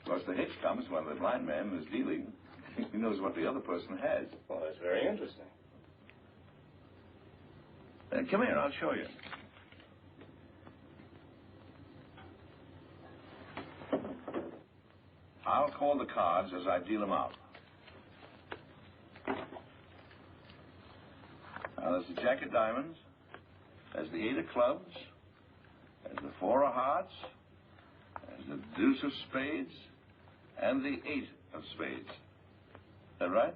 Of course, the hitch comes when the blind man is dealing. He knows what the other person has. Well, that's very interesting. Come here, I'll show you. I'll call the cards as I deal them out. Now, there's the Jack of Diamonds, there's the 8 of Clubs, there's the 4 of Hearts, there's the Deuce of Spades, and the 8 of Spades. Is that right?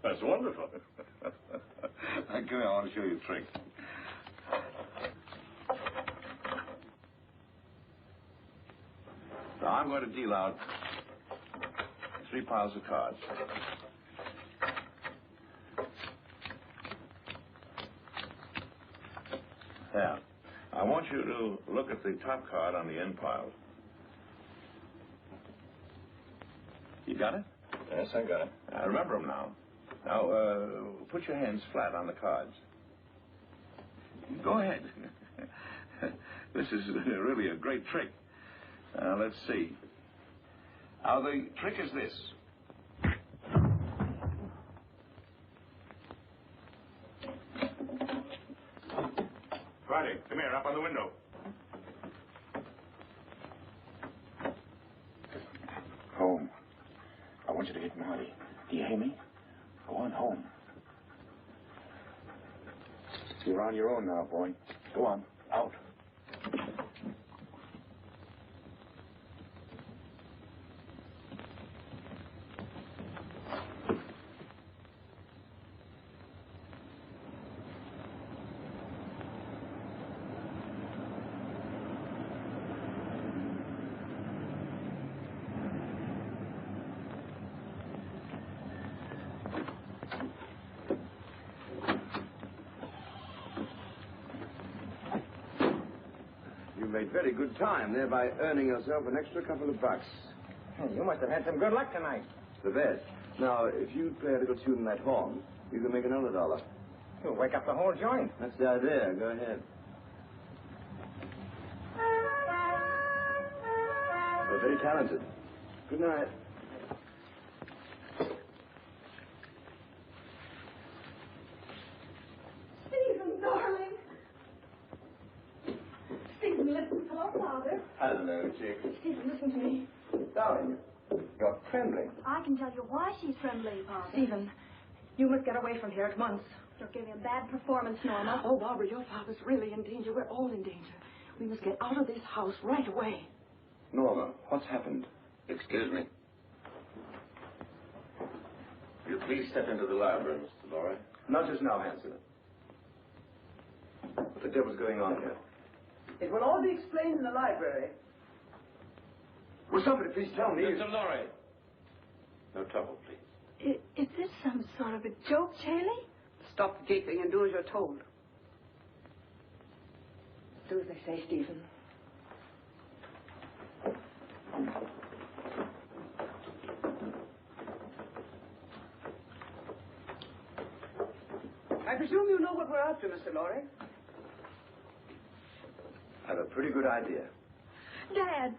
That's wonderful. Come here, I want to show you a trick. So I'm going to deal out 3 piles of cards. Now, I want you to look at the top card on the end pile. You got it? Yes, I got it. I remember them now. Now, put your hands flat on the cards. Go ahead. This is really a great trick. Now, let's see. Now, the trick is this. Friday, come here, up on the window. Home. I want you to get naughty. Do you hear me? Go on home. You're on your own now, boy. Go on. Out. You made very good time, thereby earning yourself an extra couple of bucks. You must have had some good luck tonight. The best. Now, if you play a little tune in that horn, you can make another $1. You'll wake up the whole joint. That's the idea. Go ahead. very talented. Good night. Stephen, darling. Stephen, listen. Hello, Father. Hello, chick. Stephen, listen to me. Darling, you're trembling. I can tell you why she's trembling, Father. Stephen, you must get away from here at once. You're giving a bad performance, Norma. Oh, Barbara, your father's really in danger. We're all in danger. We must get out of this house right away. Norma, what's happened? Excuse me. Will you please step into the library, Mr. Lorry? Not just now, Hanson. What the devil's going on here? It will all be explained in the library. Will somebody please tell me? Mr. Lorry. No trouble, please. Is this some sort of a joke, Charlie? Stop gaping and do as you're told. Do as they say, Stephen. I presume you know what we're after, Mr. Lorry. I have a pretty good idea. Dad.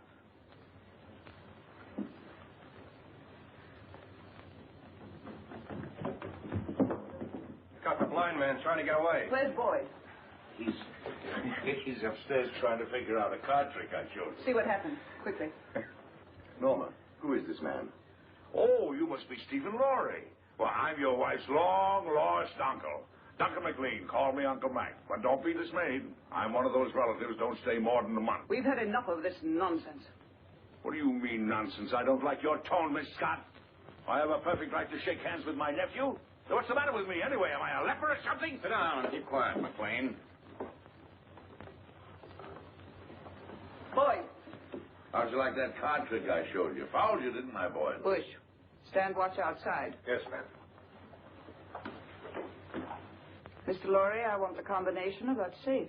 Got the blind man trying to get away. Where's Boyd? He's upstairs trying to figure out a card trick I showed him. See what happened. Quickly. Norma, who is this man? Oh, you must be Stephen Lorry. Well, I'm your wife's long-lost uncle. Duncan McLean. Call me Uncle Mac. But don't be dismayed. I'm one of those relatives don't stay more than a month. We've had enough of this nonsense. What do you mean, nonsense? I don't like your tone, Miss Scott. I have a perfect right to shake hands with my nephew. So what's the matter with me, anyway? Am I a leper or something? Sit down and keep quiet, McLean. Boyd. How'd you like that card trick I showed you? Fouled you, didn't I, boy? Bush. Stand watch outside. Yes, ma'am. Mr. Lorry, I want the combination of that safe.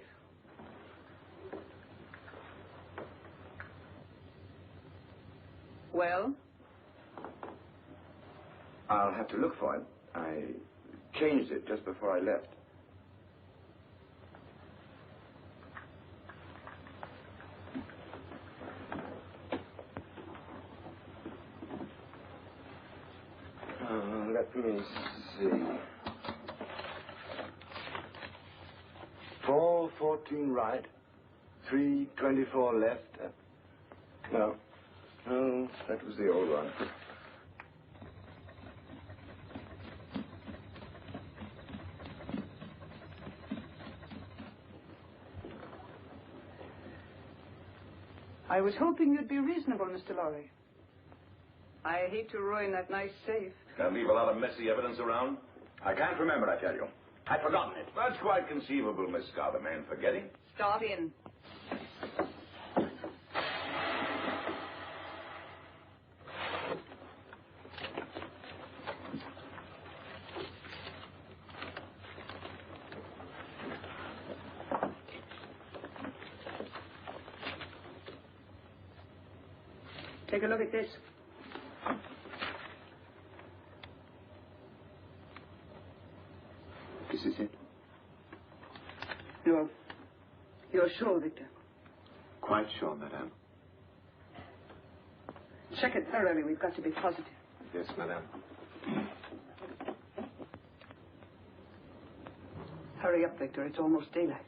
Well? I'll have to look for it. I changed it just before I left. Let me see. 414 right, 324 left. No, that was the old one. I was hoping you'd be reasonable, Mr. Lorry. I hate to ruin that nice safe. Gonna leave a lot of messy evidence around? I can't remember, I tell you. I've forgotten it. That's quite conceivable, Miss Scott. A man forgetting. Start in. Take a look at this. This is it? You're sure, Victor? Quite sure, madame. Check it thoroughly. We've got to be positive. Yes, madame. Hurry up, Victor. It's almost daylight.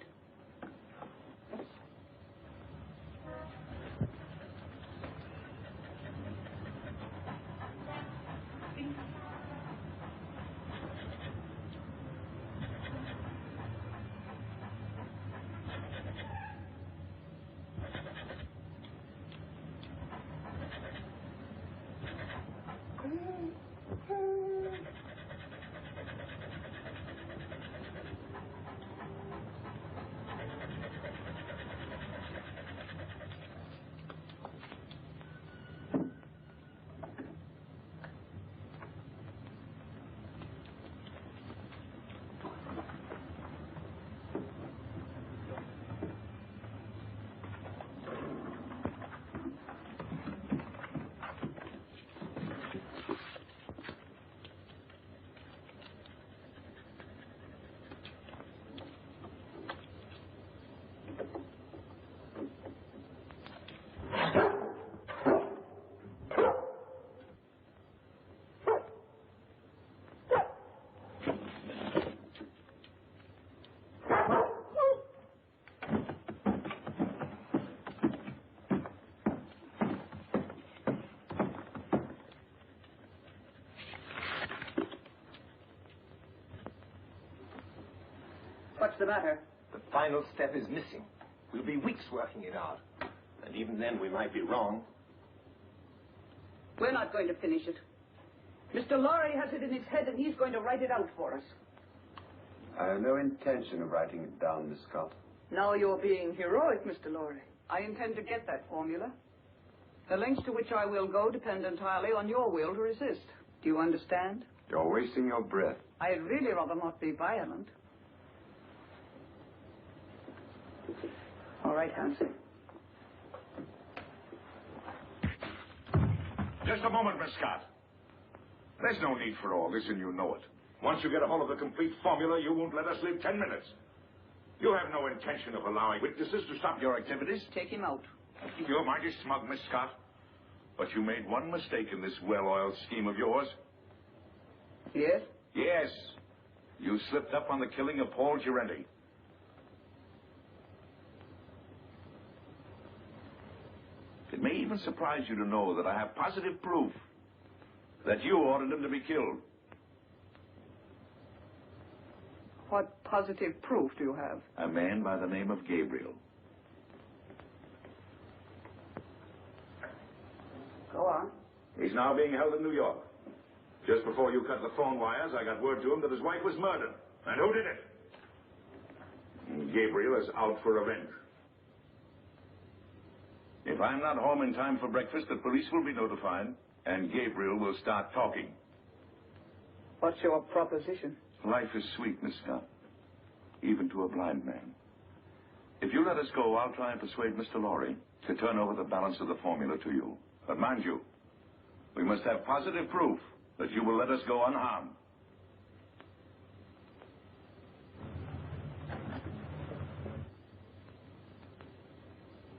What's the matter? The final step is missing. We'll be weeks working it out. And even then, we might be wrong. We're not going to finish it. Mr. Lorry has it in his head, and he's going to write it out for us. I have no intention of writing it down, Miss Scott. Now you're being heroic, Mr. Lorry. I intend to get that formula. The lengths to which I will go depend entirely on your will to resist. Do you understand? You're wasting your breath. I'd really rather not be violent. All right, Hanson. Just a moment, Miss Scott. There's no need for all this, and you know it. Once you get a hold of the complete formula, you won't let us live 10 minutes. You have no intention of allowing witnesses to stop your activities. Take him out. You're mighty smug, Miss Scott. But you made one mistake in this well-oiled scheme of yours. Yes? Yes. You slipped up on the killing of Paul Girenti. It may even surprise you to know that I have positive proof that you ordered him to be killed. What positive proof do you have? A man by the name of Gabriel. Go on. He's now being held in New York. Just before you cut the phone wires, I got word to him that his wife was murdered. And who did it? Gabriel is out for revenge. If I'm not home in time for breakfast, the police will be notified, and Gabriel will start talking. What's your proposition? Life is sweet, Miss Scott, even to a blind man. If you let us go, I'll try and persuade Mr. Lorry to turn over the balance of the formula to you. But mind you, we must have positive proof that you will let us go unharmed.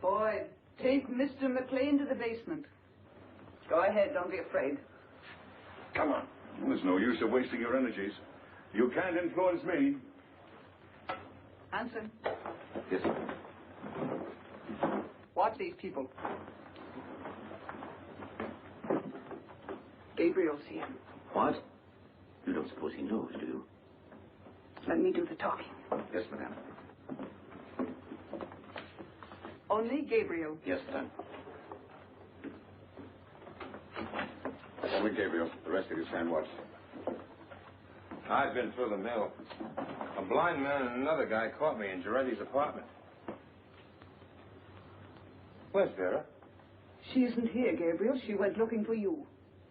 Boyd, take Mr. McLean to the basement. Go ahead, don't be afraid. Come on. There's no use of wasting your energies. You can't influence me. Hanson, Yes, sir. watch these people. Gabriel's here. What? You don't suppose he knows, do you? Let me do the talking. Yes, madame. Only Gabriel. Yes, madame. Only Gabriel. The rest of you stand watch. I've been through the mill. A blind man and another guy caught me in Girenti's apartment. Where's Vera? She isn't here, Gabriel. She went looking for you.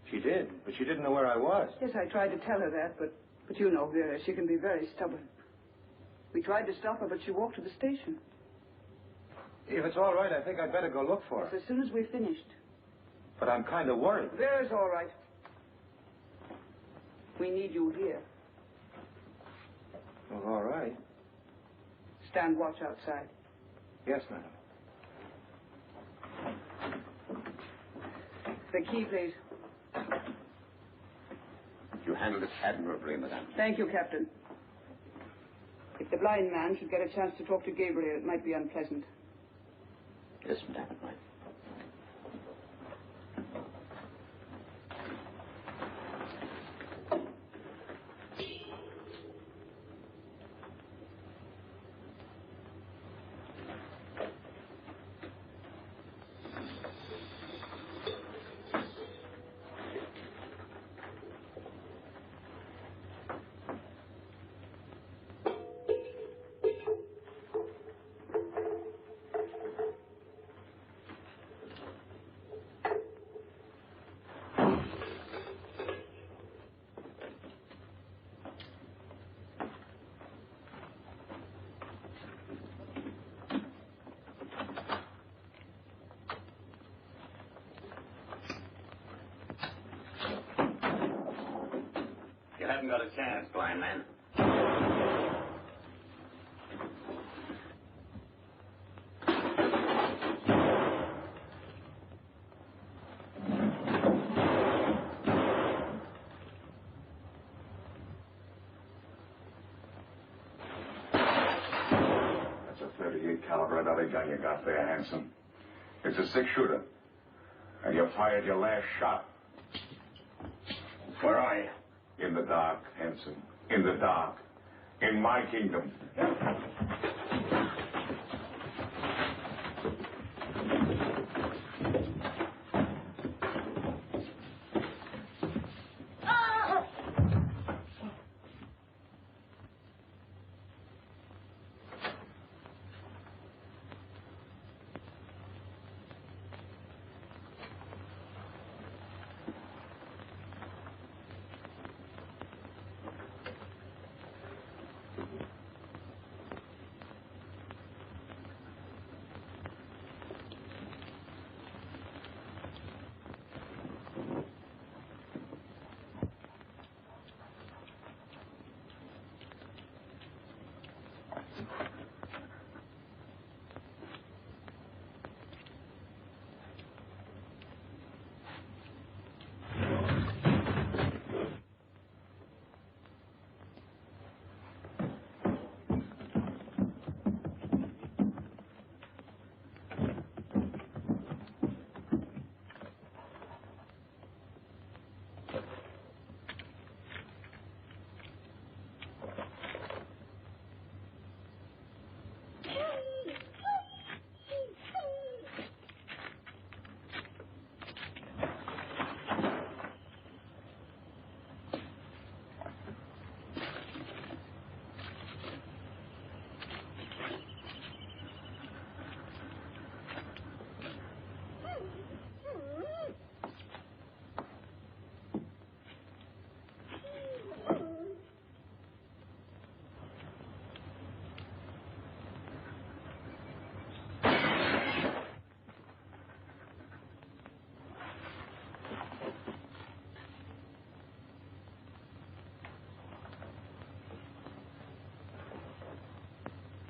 She did, but she didn't know where I was. Yes, I tried to tell her that, but you know Vera. She can be very stubborn. We tried to stop her, but she walked to the station. If it's all right, I think I'd better go look for her. As soon as we finished. But I'm kind of worried. Vera's all right. We need you here. Well, all right. Stand watch outside. Yes, madam. The key, please. You handled it admirably, madame. Thank you, Captain. If the blind man should get a chance to talk to Gabriel, it might be unpleasant. Yes, madame, it might. You haven't got a chance, blind man. That's a .38 caliber Dottie gun you got there, Hanson. It's a six-shooter. And you fired your last shot. Where are you? In the dark, Hanson. In the dark. in my kingdom.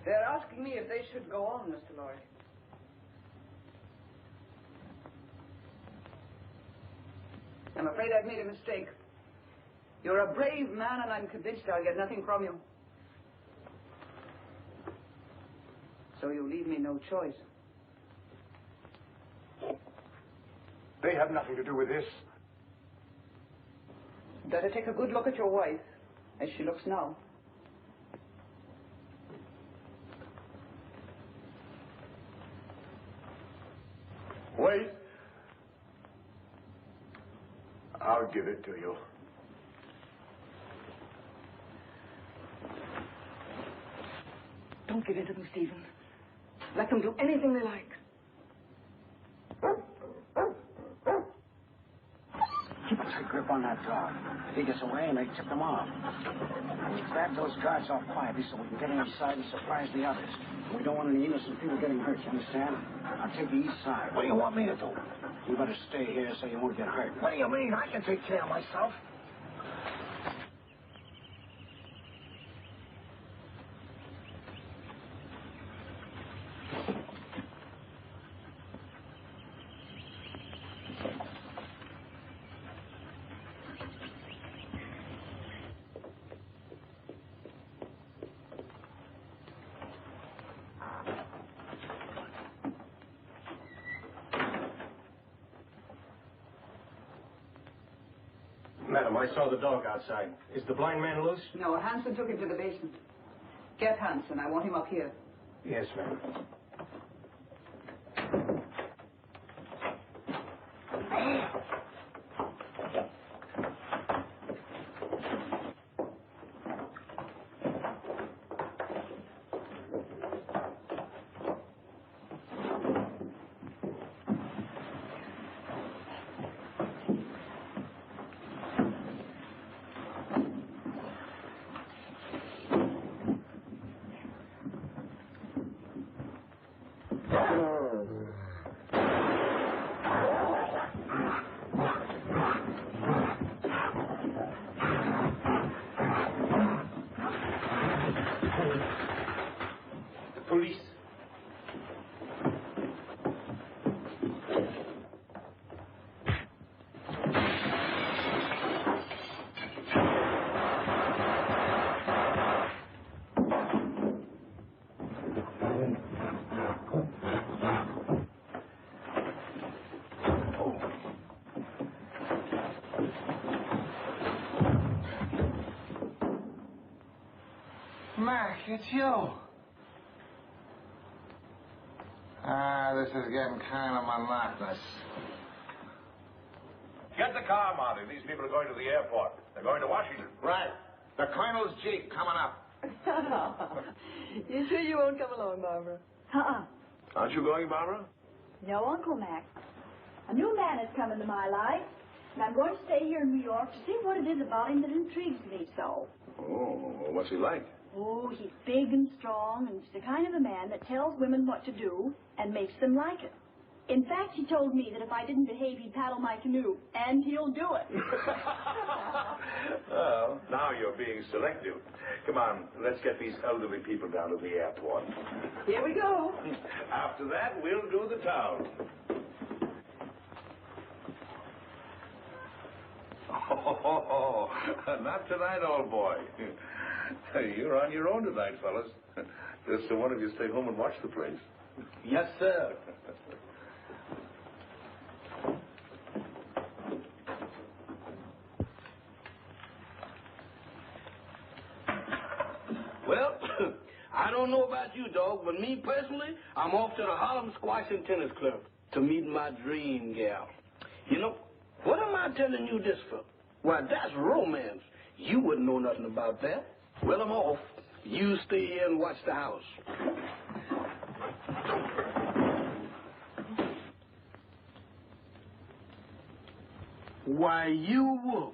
They're asking me if they should go on, Mr. Lorry. I'm afraid I've made a mistake. You're a brave man, and I'm convinced I'll get nothing from you. So you leave me no choice. They have nothing to do with this. Better take a good look at your wife, as she looks now. Wait. I'll give it to you. Don't give in to them, Stephen. Let them do anything they like. Keep a tight grip on that dog. If he gets away, and they tip them off. We grab those guards off quietly so we can get inside and surprise the others. We don't want any innocent people getting hurt, you understand? I'll take the east side. What do you want me to do? You better stay here so you won't get hurt. What do you mean? I can take care of myself. Madam, I saw the dog outside. Is the blind man loose? No, Hanson took him to the basement. Get Hanson. I want him up here. Yes, ma'am. Police. Mac, it's you. This is getting kind of monotonous. Get the car, Marty. These people are going to the airport. They're going to Washington. Right. The Colonel's Jeep coming up. You sure you won't come along, Barbara? Aren't you going, Barbara? No, Uncle Mac. A new man has come into my life, and I'm going to stay here in New York to see what it is about him that intrigues me so. Oh, what's he like? Oh, he's big and strong, and he's the kind of a man that tells women what to do and makes them like it. In fact, he told me that if I didn't behave, he'd paddle my canoe, and he'll do it. Well, now you're being selective. Come on, let's get these elderly people down to the airport. Here we go. After that, we'll do the town. Oh, not tonight, old boy. You're on your own tonight, fellas. Just one of you stay home and watch the place. Yes, sir. Well, I don't know about you, dog, but me personally, I'm off to the Harlem Squash and Tennis Club to meet my dream gal. You know, what am I telling you this for? Why, that's romance. You wouldn't know nothing about that. Well, I'm off. You stay here and watch the house. Why, you wolf.